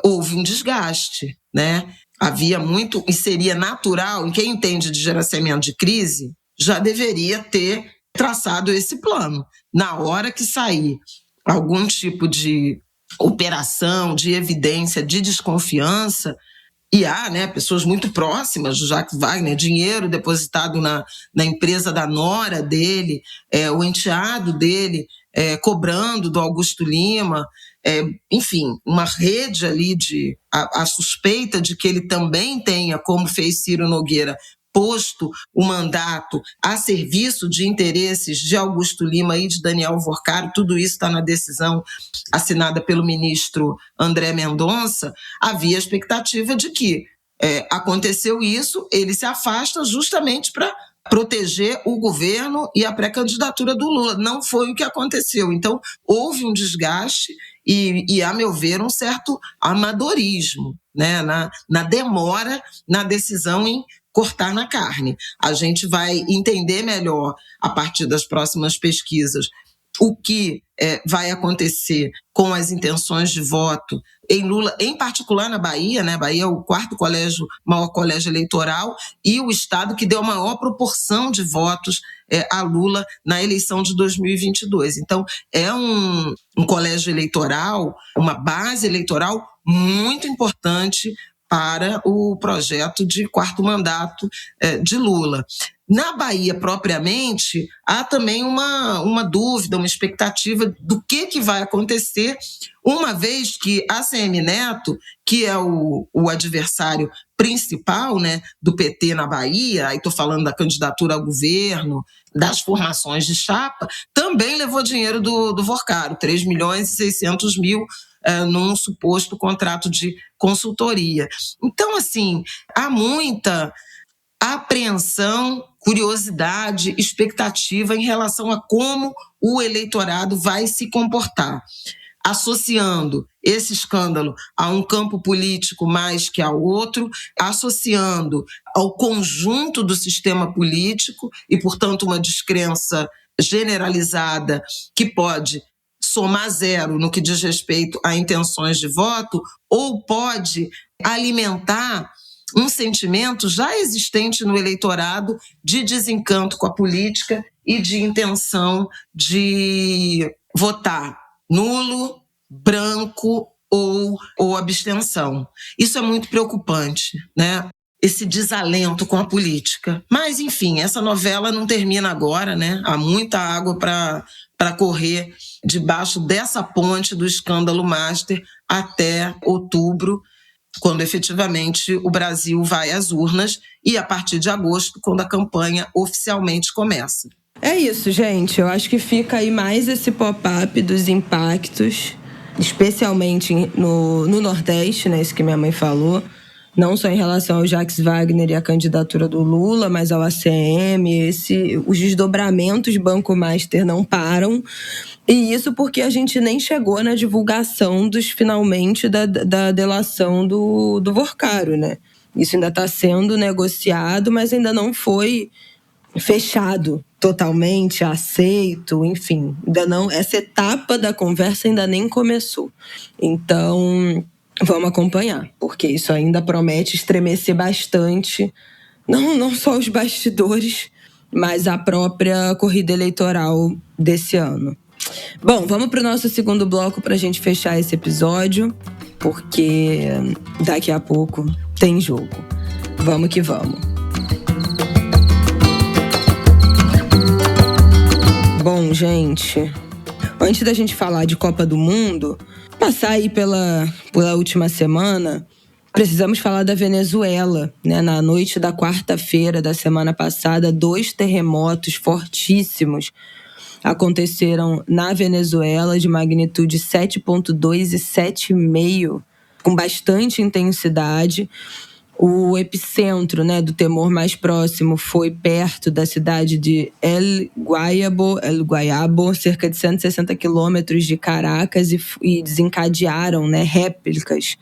houve um desgaste, né? Havia muito, e seria natural, em quem entende de gerenciamento de crise, já deveria ter traçado esse plano. Na hora que sair algum tipo de operação, de evidência, de desconfiança, e há, né, pessoas muito próximas do Jacques Wagner, dinheiro depositado na empresa da nora dele, o enteado dele cobrando do Augusto Lima, enfim, uma rede ali a suspeita de que ele também tenha, como fez Ciro Nogueira, posto o mandato a serviço de interesses de Augusto Lima e de Daniel Vorcaro, tudo isso está na decisão assinada pelo ministro André Mendonça. Havia a expectativa de que aconteceu isso, ele se afasta justamente para proteger o governo e a pré-candidatura do Lula. Não foi o que aconteceu. Então, houve um desgaste e a meu ver, um certo amadorismo, né, na demora na decisão em cortar na carne. A gente vai entender melhor, a partir das próximas pesquisas, o que vai acontecer com as intenções de voto em Lula, em particular na Bahia, né? Bahia é o maior colégio eleitoral e o estado que deu a maior proporção de votos a Lula na eleição de 2022. Então, é um colégio eleitoral, uma base eleitoral muito importante para o projeto de quarto mandato de Lula. Na Bahia, propriamente, há também uma dúvida, uma expectativa do que vai acontecer, uma vez que ACM Neto, que é o adversário principal, né, do PT na Bahia, aí estou falando da candidatura ao governo, das formações de chapa, também levou dinheiro do Vorcaro, 3.600.000 num suposto contrato de consultoria. Então, assim, há muita apreensão, curiosidade, expectativa em relação a como o eleitorado vai se comportar, associando esse escândalo a um campo político mais que ao outro, associando ao conjunto do sistema político e, portanto, uma descrença generalizada que pode somar zero no que diz respeito a intenções de voto, ou pode alimentar um sentimento já existente no eleitorado de desencanto com a política e de intenção de votar nulo, branco ou abstenção. Isso é muito preocupante, né? Esse desalento com a política. Mas, enfim, essa novela não termina agora, né? Há muita água para correr debaixo dessa ponte do escândalo Master até outubro, quando efetivamente o Brasil vai às urnas, e a partir de agosto, quando a campanha oficialmente começa. É isso, gente. Eu acho que fica aí mais esse pop-up dos impactos, especialmente no Nordeste, né? Isso que minha mãe falou. Não só em relação ao Jacques Wagner e a candidatura do Lula, mas ao ACM. Os desdobramentos de Banco Master não param. E isso porque a gente nem chegou na divulgação finalmente da delação do Vorcaro, né? Isso ainda está sendo negociado, mas ainda não foi fechado totalmente, aceito, enfim. Essa etapa da conversa ainda nem começou. Então, vamos acompanhar, porque isso ainda promete estremecer bastante, não só os bastidores, mas a própria corrida eleitoral desse ano. Bom, vamos para o nosso segundo bloco para a gente fechar esse episódio, porque daqui a pouco tem jogo. Vamos que vamos. Bom, gente, antes da gente falar de Copa do Mundo, passar aí pela última semana, precisamos falar da Venezuela, né? Na noite da quarta-feira da semana passada, 2 terremotos fortíssimos aconteceram na Venezuela, de magnitude 7,2 e 7,5, com bastante intensidade. O epicentro, né, do temor mais próximo foi perto da cidade de El Guayabo, cerca de 160 quilômetros de Caracas, e desencadearam, né, réplicas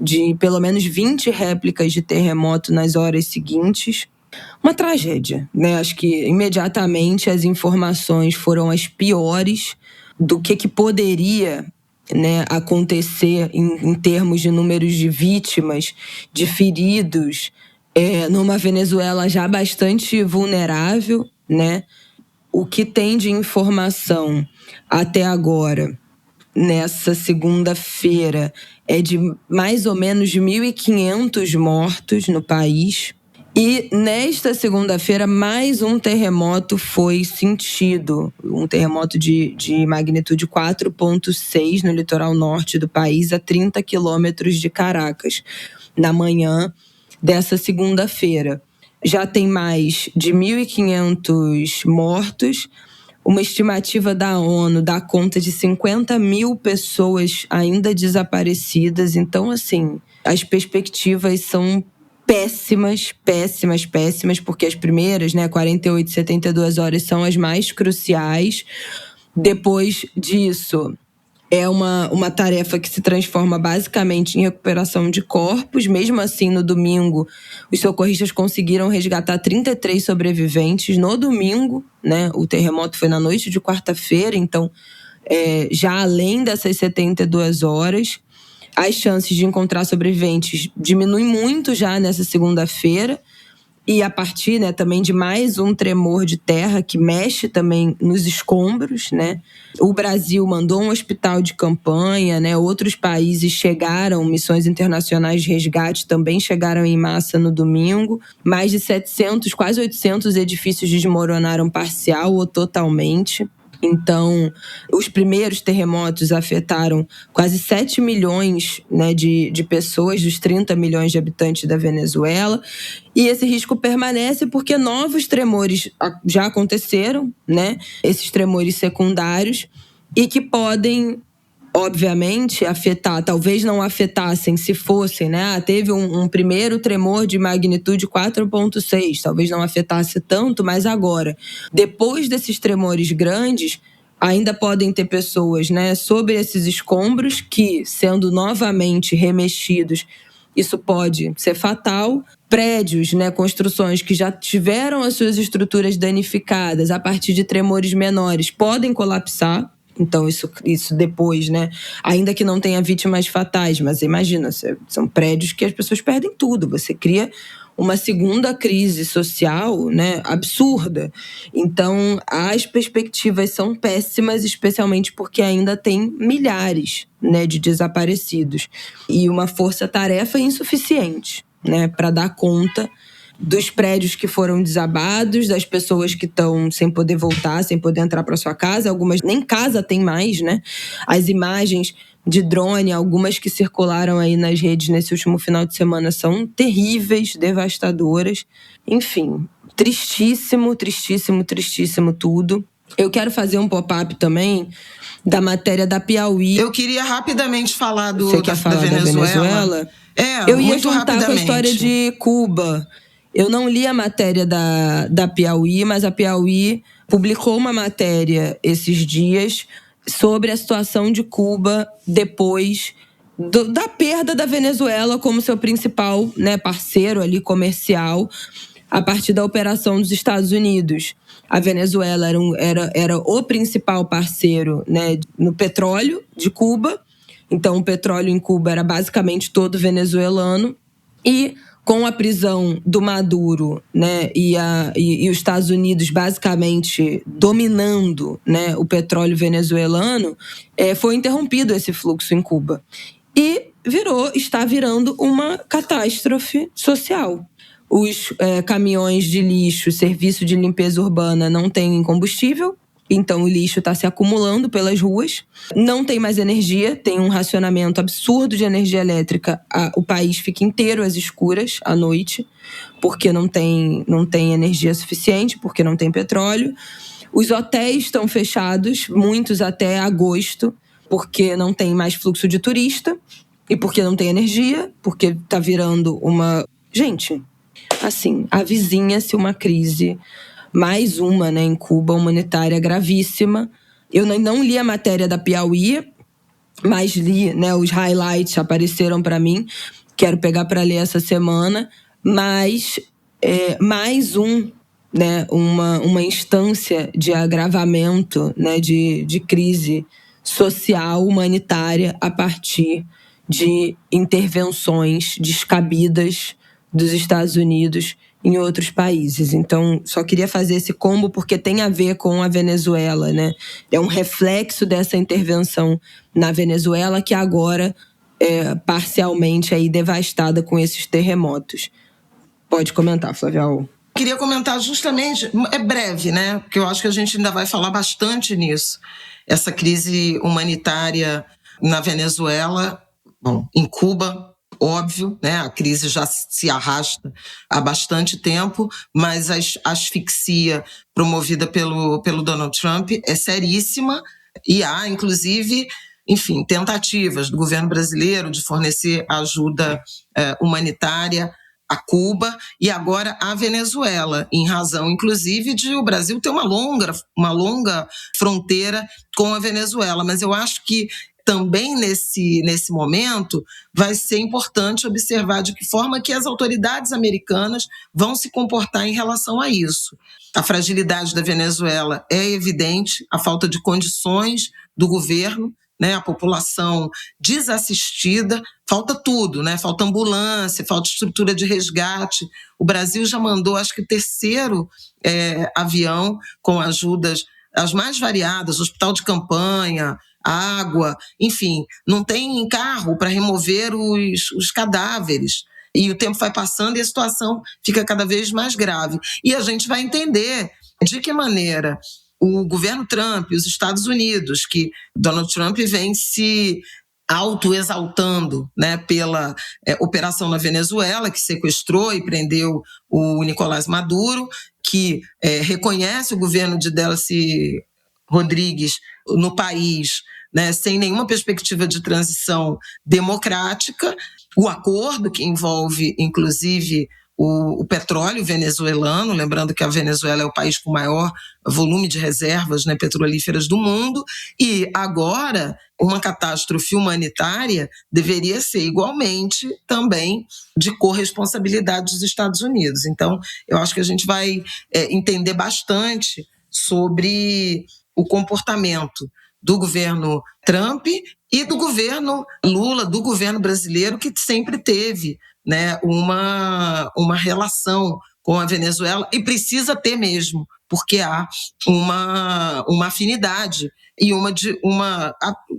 de pelo menos 20 réplicas de terremoto nas horas seguintes. Uma tragédia, né? Acho que imediatamente as informações foram as piores do que poderia, né, acontecer em termos de números de vítimas, de feridos, numa Venezuela já bastante vulnerável, né? O que tem de informação até agora, nessa segunda-feira, é de mais ou menos 1.500 mortos no país. E nesta segunda-feira, mais um terremoto foi sentido. Um terremoto de magnitude 4,6 no litoral norte do país, a 30 quilômetros de Caracas, na manhã dessa segunda-feira. Já tem mais de 1.500 mortos. Uma estimativa da ONU dá conta de 50 mil pessoas ainda desaparecidas. Então, assim, as perspectivas são péssimas, porque as primeiras, né, 48 e 72 horas são as mais cruciais. Depois disso, é uma tarefa que se transforma basicamente em recuperação de corpos. Mesmo assim, no domingo, os socorristas conseguiram resgatar 33 sobreviventes. No domingo, né, o terremoto foi na noite de quarta-feira, então, já além dessas 72 horas, as chances de encontrar sobreviventes diminuem muito já nessa segunda-feira. E a partir, né, também de mais um tremor de terra que mexe também nos escombros, né? O Brasil mandou um hospital de campanha, né? Outros países chegaram, missões internacionais de resgate também chegaram em massa no domingo. Mais de 700, quase 800 edifícios desmoronaram parcial ou totalmente. Então, os primeiros terremotos afetaram quase 7 milhões, né, de pessoas, dos 30 milhões de habitantes da Venezuela. E esse risco permanece porque novos tremores já aconteceram, né? Esses tremores secundários, e que podem, obviamente, afetar, talvez não afetassem se fossem, né? Teve um primeiro tremor de magnitude 4,6, talvez não afetasse tanto, mas agora, depois desses tremores grandes, ainda podem ter pessoas, né, sobre esses escombros que, sendo novamente remexidos, isso pode ser fatal. Prédios, né, construções que já tiveram as suas estruturas danificadas a partir de tremores menores podem colapsar. Então, isso depois, né? Ainda que não tenha vítimas fatais, mas imagina, são prédios que as pessoas perdem tudo. Você cria uma segunda crise social, né, absurda. Então, as perspectivas são péssimas, especialmente porque ainda tem milhares, né, de desaparecidos. E uma força-tarefa insuficiente, né, para dar conta dos prédios que foram desabados, das pessoas que estão sem poder voltar, sem poder entrar para sua casa. Algumas nem casa tem mais, né? As imagens de drone, algumas que circularam aí nas redes nesse último final de semana, são terríveis, devastadoras. Enfim, tristíssimo, tristíssimo, tristíssimo tudo. Eu quero fazer um pop-up também da matéria da Piauí. Eu queria rapidamente falar da Venezuela? Eu ia juntar com a história de Cuba. Eu não li a matéria da Piauí, mas a Piauí publicou uma matéria esses dias sobre a situação de Cuba depois da perda da Venezuela como seu principal, né, parceiro ali comercial, a partir da operação dos Estados Unidos. A Venezuela era o principal parceiro, né, no petróleo de Cuba. Então, o petróleo em Cuba era basicamente todo venezuelano. E com a prisão do Maduro, né, e os Estados Unidos basicamente dominando, né, o petróleo venezuelano, foi interrompido esse fluxo em Cuba. E está virando uma catástrofe social. Os caminhões de lixo, serviço de limpeza urbana não têm combustível, então o lixo está se acumulando pelas ruas. Não tem mais energia, tem um racionamento absurdo de energia elétrica. O país fica inteiro às escuras à noite, porque não tem energia suficiente, porque não tem petróleo. Os hotéis estão fechados, muitos até agosto, porque não tem mais fluxo de turista e porque não tem energia, porque está virando uma... Gente, assim, avizinha-se uma crise, mais uma, né, em Cuba, humanitária gravíssima. Eu não li a matéria da Piauí, mas li, né, os highlights apareceram para mim. Quero pegar para ler essa semana, mas mais né, uma instância de agravamento, né, de crise social, humanitária, a partir de intervenções descabidas dos Estados Unidos em outros países. Então, só queria fazer esse combo porque tem a ver com a Venezuela, né? É um reflexo dessa intervenção na Venezuela que agora é parcialmente aí devastada com esses terremotos. Pode comentar, Flávia. Queria comentar justamente, é breve, né? Porque eu acho que a gente ainda vai falar bastante nisso. Essa crise humanitária na Venezuela, bom, em Cuba, óbvio, né? A crise já se arrasta há bastante tempo, mas a asfixia promovida pelo Donald Trump é seríssima e há, inclusive, enfim, tentativas do governo brasileiro de fornecer ajuda humanitária a Cuba e agora a Venezuela, em razão, inclusive, de o Brasil ter uma longa fronteira com a Venezuela. Mas eu acho que também nesse momento vai ser importante observar de que forma que as autoridades americanas vão se comportar em relação a isso. A fragilidade da Venezuela é evidente, a falta de condições do governo, né, a população desassistida, falta tudo, né? Falta ambulância, falta estrutura de resgate. O Brasil já mandou, acho que o terceiro avião com ajudas as mais variadas, hospital de campanha, água, enfim, não tem carro para remover os cadáveres. E o tempo vai passando e a situação fica cada vez mais grave. E a gente vai entender de que maneira o governo Trump, os Estados Unidos, que Donald Trump vem se autoexaltando, né, pela operação na Venezuela, que sequestrou e prendeu o Nicolás Maduro, que reconhece o governo de Delcy Rodrigues no país, né, sem nenhuma perspectiva de transição democrática, o acordo que envolve, inclusive, o petróleo venezuelano, lembrando que a Venezuela é o país com maior volume de reservas, né, petrolíferas do mundo, e agora uma catástrofe humanitária deveria ser igualmente também de corresponsabilidade dos Estados Unidos. Então, eu acho que a gente vai entender bastante sobre o comportamento do governo Trump e do governo Lula, do governo brasileiro, que sempre teve, né, uma relação com a Venezuela e precisa ter mesmo, porque há uma afinidade e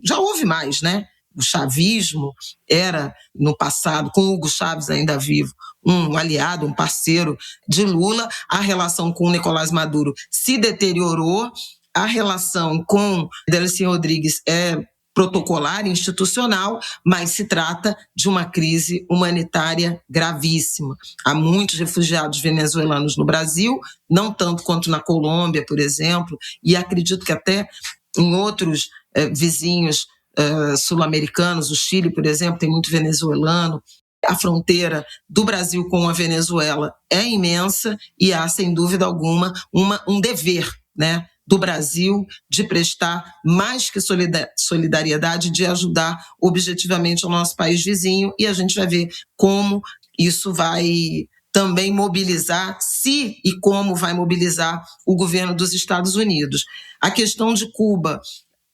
já houve mais, né? O chavismo era, no passado, com Hugo Chávez ainda vivo, um aliado, um parceiro de Lula. A relação com o Nicolás Maduro se deteriorou, a relação com Delcy Rodrigues é protocolar, institucional, mas se trata de uma crise humanitária gravíssima. Há muitos refugiados venezuelanos no Brasil, não tanto quanto na Colômbia, por exemplo, e acredito que até em outros vizinhos sul-americanos, o Chile, por exemplo, tem muito venezuelano. A fronteira do Brasil com a Venezuela é imensa e há, sem dúvida alguma, um dever, né, do Brasil de prestar mais que solidariedade, de ajudar objetivamente o nosso país vizinho, e a gente vai ver como isso vai também mobilizar, se e como vai mobilizar o governo dos Estados Unidos. A questão de Cuba,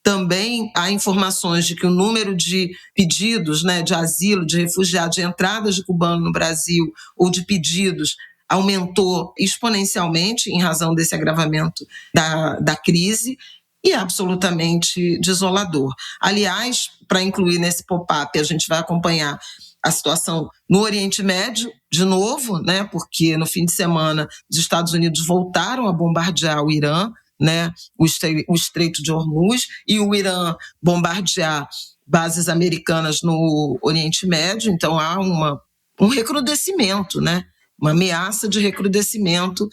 também há informações de que o número de pedidos, né, de asilo, de refugiados, de entradas de cubanos no Brasil ou de pedidos aumentou exponencialmente em razão desse agravamento da crise. e absolutamente desolador. Aliás, para incluir nesse pop-up, a gente vai acompanhar a situação no Oriente Médio, de novo, né, porque no fim de semana os Estados Unidos voltaram a bombardear o Irã, né, o Estreito de Hormuz, e o Irã bombardear bases americanas no Oriente Médio. Então há um recrudescimento, né, uma ameaça de recrudescimento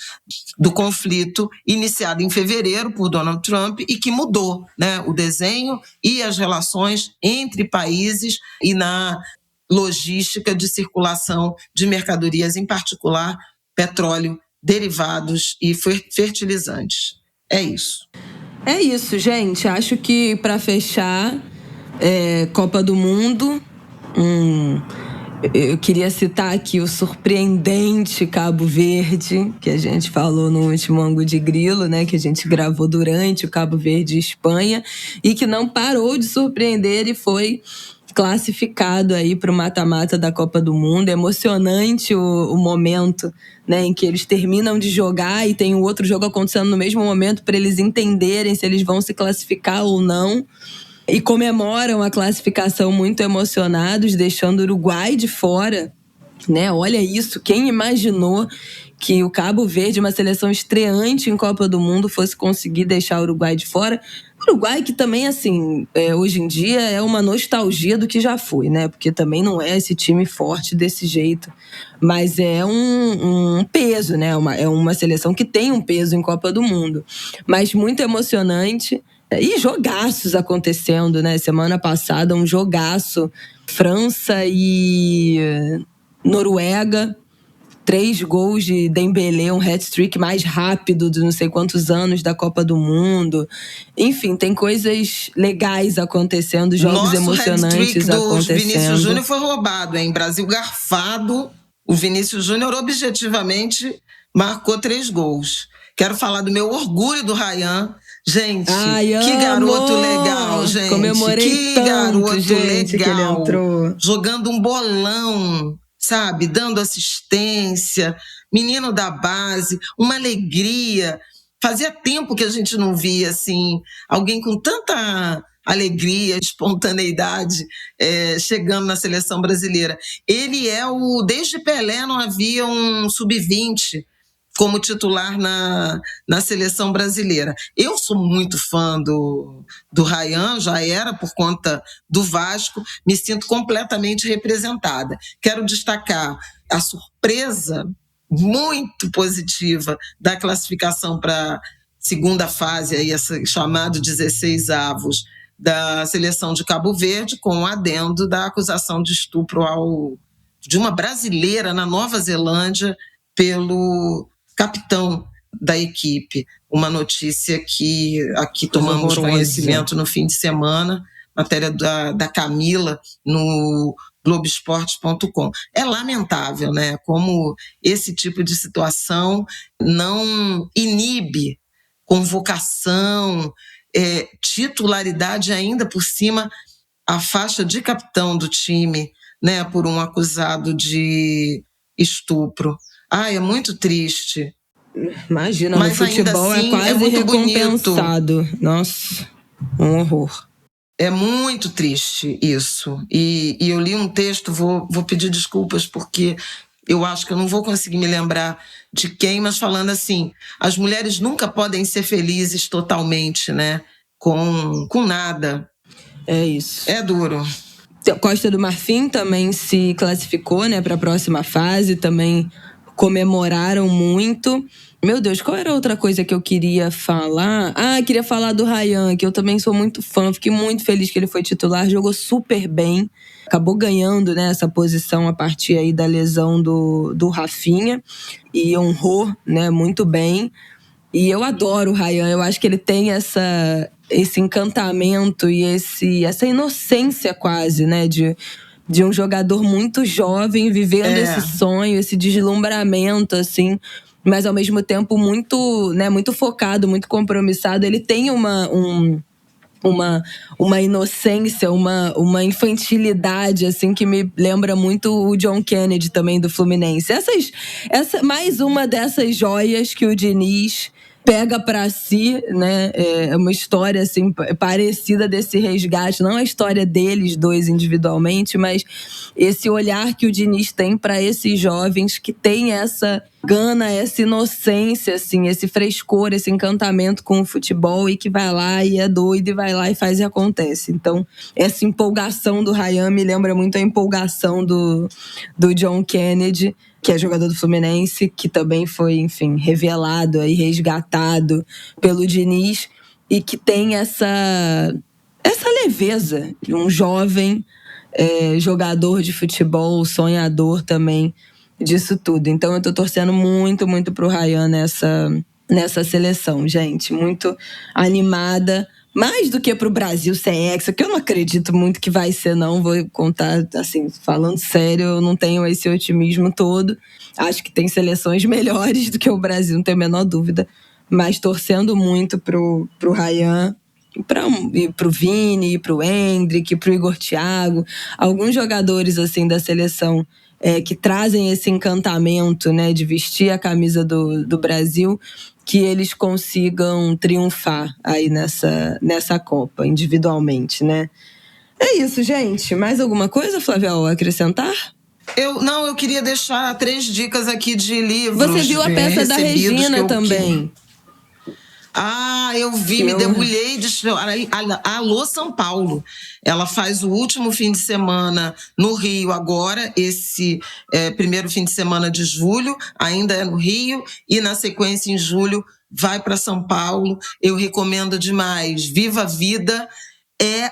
do conflito iniciado em fevereiro por Donald Trump e que mudou, né, o desenho e as relações entre países e na logística de circulação de mercadorias, em particular petróleo, derivados e fertilizantes. É isso. É isso, gente. Acho que para fechar, Copa do Mundo, eu queria citar aqui o surpreendente Cabo Verde, que a gente falou no último Ângulo de Grilo, né, que a gente gravou durante o Cabo Verde e Espanha, e que não parou de surpreender e foi classificado aí para o mata-mata da Copa do Mundo. É emocionante o momento, né, em que eles terminam de jogar e tem um outro jogo acontecendo no mesmo momento para eles entenderem se eles vão se classificar ou não. E comemoram a classificação muito emocionados, deixando o Uruguai de fora, né? Olha isso, quem imaginou que o Cabo Verde, uma seleção estreante em Copa do Mundo, fosse conseguir deixar o Uruguai de fora? O Uruguai que também, assim, hoje em dia é uma nostalgia do que já foi, né? Porque também não é esse time forte desse jeito. Mas é um peso, né? É uma seleção que tem um peso em Copa do Mundo. Mas muito emocionante. E jogaços acontecendo, né? Semana passada, um jogaço. França e Noruega. 3 gols de Dembélé, um hat-trick mais rápido de não sei quantos anos da Copa do Mundo. Enfim, tem coisas legais acontecendo, jogos emocionantes acontecendo. O Vinícius Júnior foi roubado, hein? Brasil garfado. O Vinícius Júnior objetivamente marcou 3 gols. Quero falar do meu orgulho do Ryan. Gente, que garoto legal, gente. Comemorei que tanto, garoto gente, legal. que ele entrou. Jogando um bolão, sabe? Dando assistência. Menino da base, uma alegria. Fazia tempo que a gente não via, assim, alguém com tanta alegria, espontaneidade, chegando na seleção brasileira. Ele desde Pelé não havia um sub-20 como titular na seleção brasileira. Eu sou muito fã do Ryan, já era por conta do Vasco, me sinto completamente representada. Quero destacar a surpresa muito positiva da classificação para a segunda fase, aí, essa chamado 16avos da seleção de Cabo Verde, com o adendo da acusação de estupro de uma brasileira na Nova Zelândia pelo capitão da equipe. Uma notícia que aqui tomamos conhecimento no fim de semana, matéria da Camila no Globoesporte.com. É lamentável, né? Como esse tipo de situação não inibe convocação, titularidade ainda por cima, a faixa de capitão do time, né? Por um acusado de estupro. É muito triste. Imagina, mas no futebol assim, é quase recompensado. Bonito. Nossa, um horror. É muito triste isso. E eu li um texto, vou pedir desculpas porque eu acho que eu não vou conseguir me lembrar de quem, mas falando assim, as mulheres nunca podem ser felizes totalmente, né? Com nada. É isso. É duro. Costa do Marfim também se classificou, né, para a próxima fase, também comemoraram muito. Meu Deus, qual era a outra coisa que eu queria falar? Queria falar do Ryan, que eu também sou muito fã. Fiquei muito feliz que ele foi titular, jogou super bem. Acabou ganhando, né, essa posição a partir aí da lesão do Rafinha. E honrou, né, muito bem. E eu adoro o Ryan, eu acho que ele tem esse encantamento e essa inocência quase, né, de um jogador muito jovem vivendo esse sonho, esse deslumbramento, assim, mas ao mesmo tempo muito, né, muito focado, muito compromissado. Ele tem uma inocência, uma infantilidade, assim, que me lembra muito o John Kennedy também do Fluminense. Mais uma dessas joias que o Diniz pega para si, né? É uma história assim parecida desse resgate, não a história deles dois individualmente, mas esse olhar que o Diniz tem para esses jovens que têm essa gana, essa inocência, assim, esse frescor, esse encantamento com o futebol e que vai lá e é doido e vai lá e faz e acontece. Então, essa empolgação do Ryan me lembra muito a empolgação do John Kennedy, que é jogador do Fluminense, que também foi, enfim, revelado e resgatado pelo Diniz e que tem essa leveza de um jovem jogador de futebol, sonhador também disso tudo. Então eu tô torcendo muito, muito pro Ryan nessa seleção, gente. Muito animada. Mais do que pro Brasil ser hexa, que eu não acredito muito que vai ser, não. Vou contar, assim, falando sério, eu não tenho esse otimismo todo. Acho que tem seleções melhores do que o Brasil, não tenho a menor dúvida. Mas torcendo muito pro Ryan, e pro Vini, pro Endrick, pro Igor Thiago. Alguns jogadores, assim, da seleção que trazem esse encantamento, né, de vestir a camisa do Brasil, que eles consigam triunfar aí nessa Copa, individualmente, né? É isso, gente. Mais alguma coisa, Flávia, a acrescentar? Eu queria deixar 3 dicas aqui de livros. Você viu a peça da Regina também? Eu vi, me debulhei de chorar. Alô, São Paulo. Ela faz o último fim de semana no Rio agora, esse primeiro fim de semana de julho, ainda é no Rio, e na sequência em julho vai para São Paulo. Eu recomendo demais. Viva a Vida é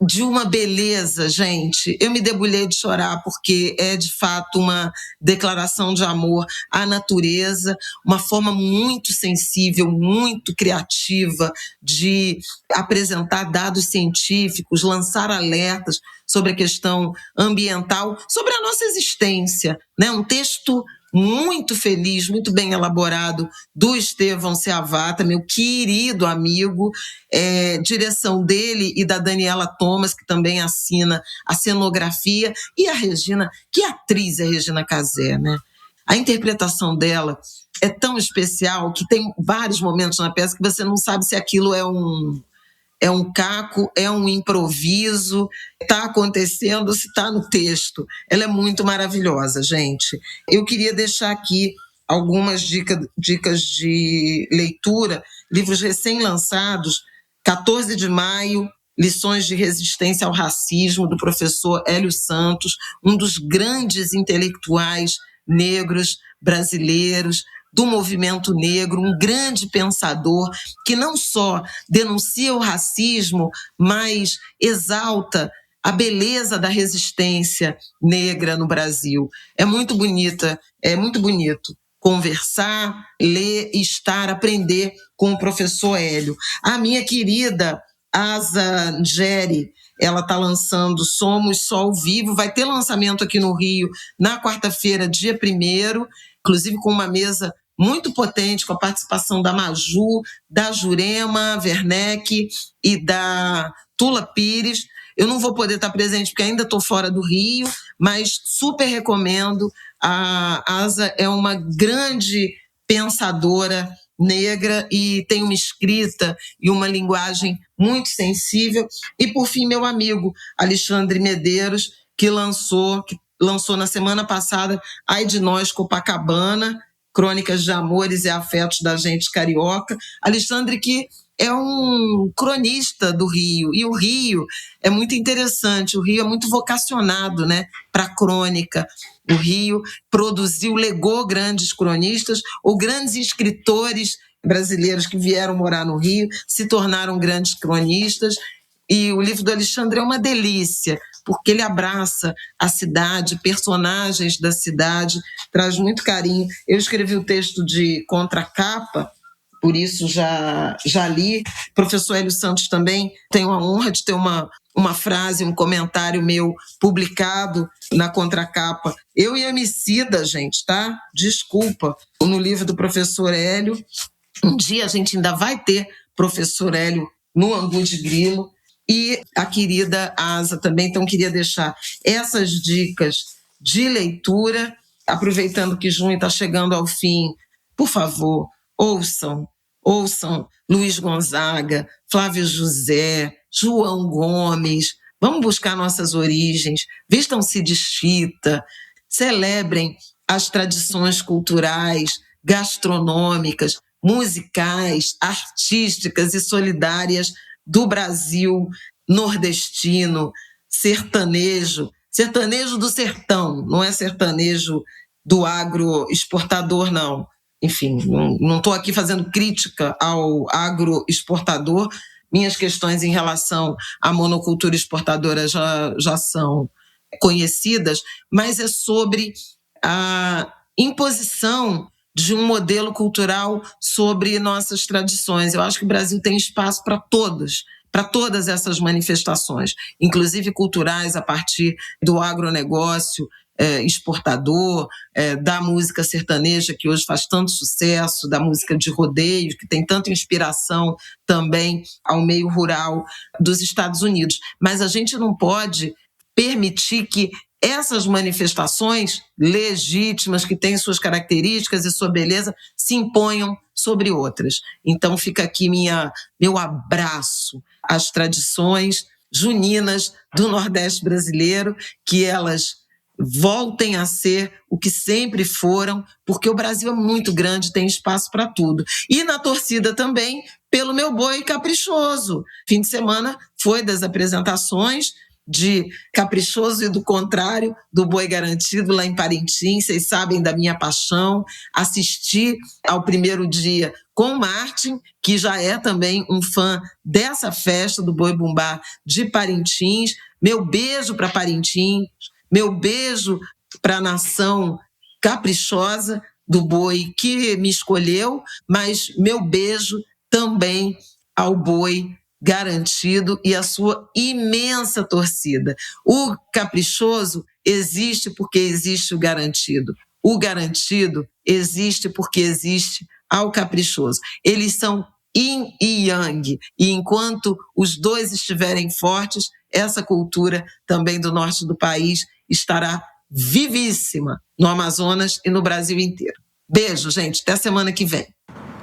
de uma beleza, gente. Eu me debulhei de chorar porque é de fato uma declaração de amor à natureza, uma forma muito sensível, muito criativa de apresentar dados científicos, lançar alertas sobre a questão ambiental, sobre a nossa existência, né? Um texto muito feliz, muito bem elaborado, do Estevão Seavata, meu querido amigo, direção dele e da Daniela Thomas, que também assina a cenografia, e a Regina, que atriz é Regina Casé, né? A interpretação dela é tão especial que tem vários momentos na peça que você não sabe se aquilo é um caco, é um improviso, está acontecendo, se está no texto. Ela é muito maravilhosa, gente. Eu queria deixar aqui algumas dicas de leitura, livros recém-lançados, 14 de maio, Lições de Resistência ao Racismo, do professor Hélio Santos, um dos grandes intelectuais negros brasileiros, do movimento negro, um grande pensador que não só denuncia o racismo, mas exalta a beleza da resistência negra no Brasil. É muito bonito conversar, ler, aprender com o professor Hélio. A minha querida Asa Geri, ela está lançando Somos Só ao Vivo, vai ter lançamento aqui no Rio na quarta-feira, dia 1º, inclusive com uma mesa muito potente, com a participação da Maju, da Jurema Werneck e da Tula Pires. Eu não vou poder estar presente porque ainda estou fora do Rio, mas super recomendo. A Asa é uma grande pensadora negra e tem uma escrita e uma linguagem muito sensível. E, por fim, meu amigo Alexandre Medeiros, que lançou na semana passada Ai de Nós, Copacabana, Crônicas de Amores e Afetos da Gente Carioca. Alexandre, que é um cronista do Rio, e o Rio é muito interessante, o Rio é muito vocacionado, né, para a crônica. O Rio legou grandes cronistas, ou grandes escritores brasileiros que vieram morar no Rio, se tornaram grandes cronistas, e o livro do Alexandre é uma delícia, porque ele abraça a cidade, personagens da cidade, traz muito carinho. Eu escrevi o texto de contracapa, por isso já li. O professor Hélio Santos também tem a honra de ter uma frase, um comentário meu publicado na contracapa. Eu e Emicida, gente, tá? Desculpa. No livro do professor Hélio. Um dia a gente ainda vai ter professor Hélio no Angu de Grilo. E a querida Asa também. Então, queria deixar essas dicas de leitura. Aproveitando que junho está chegando ao fim, por favor, ouçam ouçam Luiz Gonzaga, Flávio José, João Gomes. Vamos buscar nossas origens, vistam-se de chita, celebrem as tradições culturais, gastronômicas, musicais, artísticas e solidárias do Brasil nordestino, sertanejo do sertão, não é sertanejo do agroexportador, não. Enfim, não estou aqui fazendo crítica ao agroexportador. Minhas questões em relação à monocultura exportadora já são conhecidas, mas é sobre a imposição de um modelo cultural sobre nossas tradições. Eu acho que o Brasil tem espaço para todas essas manifestações, inclusive culturais, a partir do agronegócio exportador, da música sertaneja, que hoje faz tanto sucesso, da música de rodeio, que tem tanta inspiração também ao meio rural dos Estados Unidos. Mas a gente não pode permitir que essas manifestações legítimas, que têm suas características e sua beleza, se imponham sobre outras. Então fica aqui meu abraço às tradições juninas do Nordeste brasileiro, que elas voltem a ser o que sempre foram, porque o Brasil é muito grande, tem espaço para tudo. E na torcida também, pelo meu boi caprichoso. Fim de semana foi das apresentações de Caprichoso e do Contrário, do Boi Garantido, lá em Parintins. Vocês sabem da minha paixão. Assisti ao primeiro dia com o Martin, que já é também um fã dessa festa do Boi Bumbá de Parintins. Meu beijo para Parintins, meu beijo para a nação caprichosa do boi que me escolheu, mas meu beijo também ao Boi Garantido e a sua imensa torcida. O caprichoso existe porque existe o garantido. O garantido existe porque existe ao caprichoso. Eles são yin e yang, e enquanto os dois estiverem fortes, essa cultura também do norte do país estará vivíssima no Amazonas e no Brasil inteiro. Beijo, gente. Até semana que vem.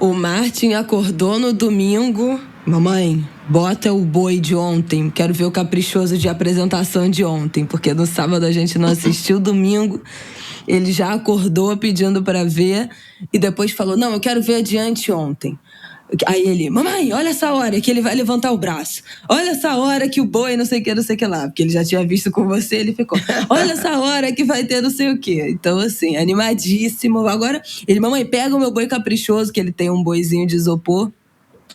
O Martin acordou no domingo. Mamãe, bota o boi de ontem. Quero ver o caprichoso de apresentação de ontem, porque no sábado a gente não assistiu. Domingo ele já acordou pedindo para ver e depois falou, não, eu quero ver de anteontem. Aí ele, mamãe, olha essa hora que ele vai levantar o braço. Olha essa hora que o boi não sei o que lá. Porque ele já tinha visto com você, ele ficou, olha essa hora que vai ter não sei o que. Então, assim, animadíssimo. Agora, ele, mamãe, pega o meu boi caprichoso, que ele tem um boizinho de isopor,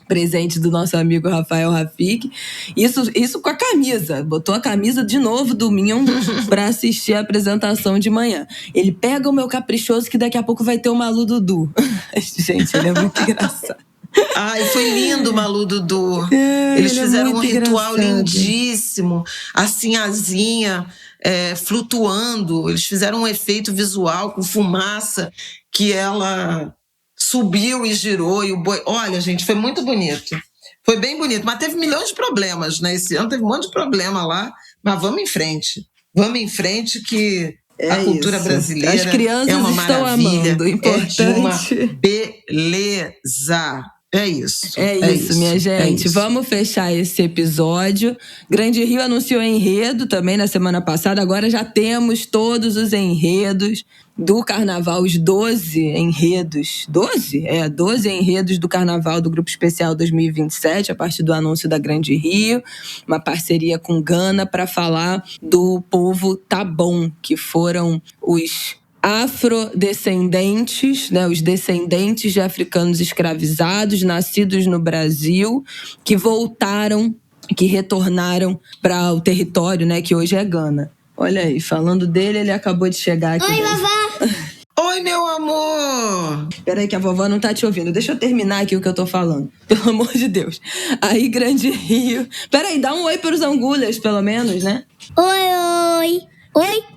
presente do nosso amigo Rafael Rafik. Isso com a camisa. Botou a camisa de novo domingo pra assistir a apresentação de manhã. Ele pega o meu caprichoso, que daqui a pouco vai ter o Malu Dudu. Gente, ele é muito engraçado. Ai, foi lindo o Malu Dudu. Eles fizeram um ritual lindíssimo. A sinhazinha flutuando. Eles fizeram um efeito visual com fumaça que ela subiu e girou. E o boi... Olha, gente, foi muito bonito. Foi bem bonito. Mas teve milhões de problemas, né? Esse ano teve um monte de problema lá. Mas vamos em frente. Vamos em frente que... a cultura brasileira as crianças é uma estão maravilha, amando, importante. É de uma beleza. É isso. É isso, minha gente. Vamos fechar esse episódio. Grande Rio anunciou enredo também na semana passada. Agora já temos todos os enredos do Carnaval, os 12 enredos. 12? 12 enredos do Carnaval do Grupo Especial 2027, a partir do anúncio da Grande Rio. Uma parceria com Gana para falar do povo Tabon, que foram os afrodescendentes, né, os descendentes de africanos escravizados, nascidos no Brasil, que voltaram, que retornaram para o território, né, que hoje é Gana. Olha aí, falando dele, ele acabou de chegar aqui. Oi, vovó! Oi, meu amor! Peraí que a vovó não tá te ouvindo. Deixa eu terminar aqui o que eu tô falando. Pelo amor de Deus. Aí, Grande Rio... Peraí, dá um oi pros Angulhas, pelo menos, né? Oi!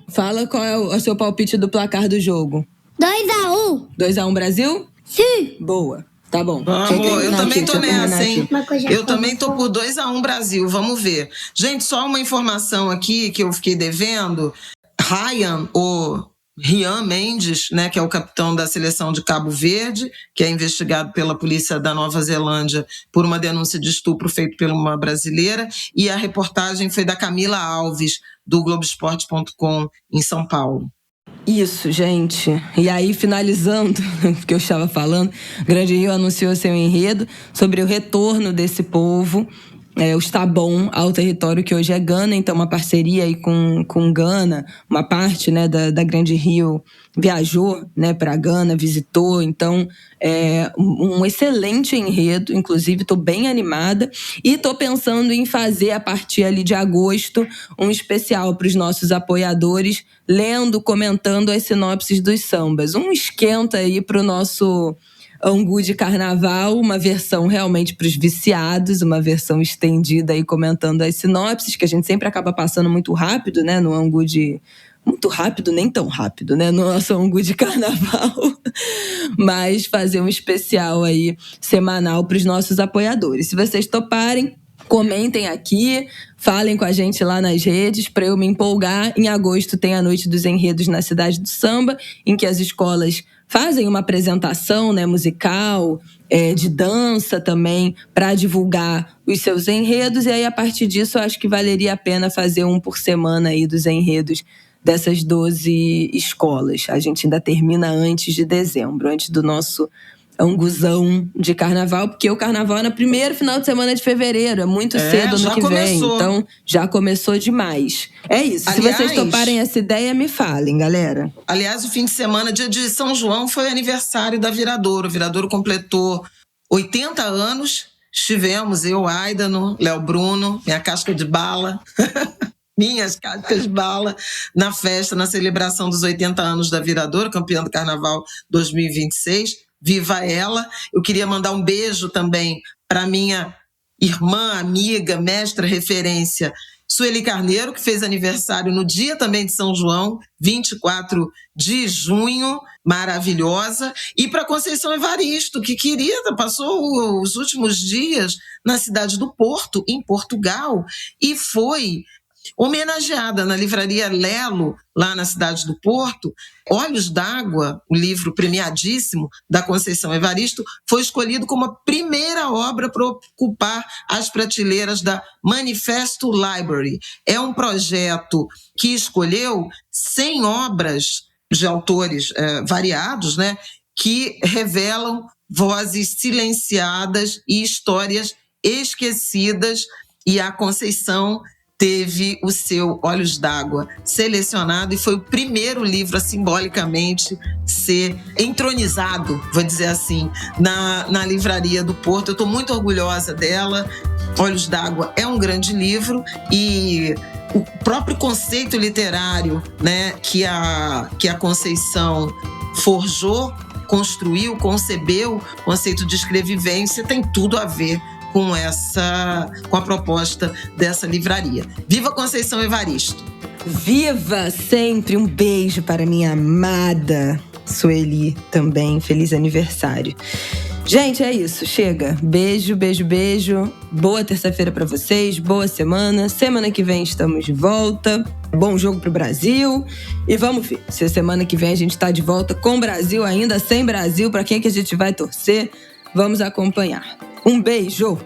Fala qual é o seu palpite do placar do jogo. 2-1. 2-1 Brasil? Sim. Boa. Tá bom. Amor, eu também tô nessa, hein? Eu também tô por... por 2-1 Brasil, vamos ver. Gente, só uma informação aqui que eu fiquei devendo. Ryan, o Rian Mendes, né, que é o capitão da seleção de Cabo Verde, que é investigado pela polícia da Nova Zelândia por uma denúncia de estupro feito por uma brasileira, e a reportagem foi da Camila Alves, do Globoesporte.com, em São Paulo. Isso, gente. E aí, finalizando o que eu estava falando, Grande Rio anunciou seu enredo sobre o retorno desse povo, o Estabom, ao território que hoje é Gana. Então, uma parceria aí com Gana, uma parte, né, da Grande Rio viajou, né, para Gana, visitou. Então, um excelente enredo. Inclusive, estou bem animada e estou pensando em fazer, a partir ali de agosto, um especial para os nossos apoiadores, lendo, comentando as sinopses dos sambas. Um esquenta aí para o nosso Angu de Carnaval, uma versão realmente para os viciados, uma versão estendida aí comentando as sinopses, que a gente sempre acaba passando muito rápido, né, no Angu de... Muito rápido, nem tão rápido, né, no nosso Angu de Carnaval. Mas fazer um especial aí semanal para os nossos apoiadores. Se vocês toparem, comentem aqui, falem com a gente lá nas redes para eu me empolgar. Em agosto tem a Noite dos Enredos na Cidade do Samba, em que as escolas fazem uma apresentação, né, musical, de dança também, para divulgar os seus enredos. E aí, a partir disso, eu acho que valeria a pena fazer um por semana aí dos enredos dessas 12 escolas. A gente ainda termina antes de dezembro, antes do nosso anguzão de carnaval, porque o carnaval é no primeiro final de semana de fevereiro, é muito cedo ano que vem, então já começou demais. É isso, aliás, se vocês toparem essa ideia, me falem, galera. Aliás, o fim de semana, dia de São João, foi aniversário da Viradouro. O Viradouro completou 80 anos, estivemos eu, Aidano, Léo Bruno, minha casca de bala... minhas cascas de bala, na festa, na celebração dos 80 anos da Viradouro, campeã do Carnaval 2026. Viva ela! Eu queria mandar um beijo também para minha irmã, amiga, mestra, referência, Sueli Carneiro, que fez aniversário no dia também de São João, 24 de junho, maravilhosa. E para Conceição Evaristo, que passou os últimos dias na cidade do Porto, em Portugal, e foi homenageada na livraria Lelo, lá na cidade do Porto. Olhos d'Água, o livro premiadíssimo da Conceição Evaristo, foi escolhido como a primeira obra para ocupar as prateleiras da Manifesto Library. É um projeto que escolheu 100 obras de autores variados, né, que revelam vozes silenciadas e histórias esquecidas, e a Conceição teve o seu Olhos d'Água selecionado e foi o primeiro livro a simbolicamente ser entronizado, vou dizer assim, na livraria do Porto. Eu estou muito orgulhosa dela. Olhos d'Água é um grande livro, e o próprio conceito literário, né, que a Conceição forjou, construiu, concebeu, o conceito de escrevivência, tem tudo a ver com a proposta dessa livraria. Viva Conceição Evaristo! Viva sempre! Um beijo para minha amada Sueli também. Feliz aniversário. Gente, é isso. Chega. Beijo, beijo, beijo. Boa terça-feira para vocês. Boa semana. Semana que vem estamos de volta. Bom jogo pro Brasil. E vamos ver se a semana que vem a gente tá de volta com o Brasil ainda, sem Brasil. Para quem que a gente vai torcer? Vamos acompanhar. Um beijo!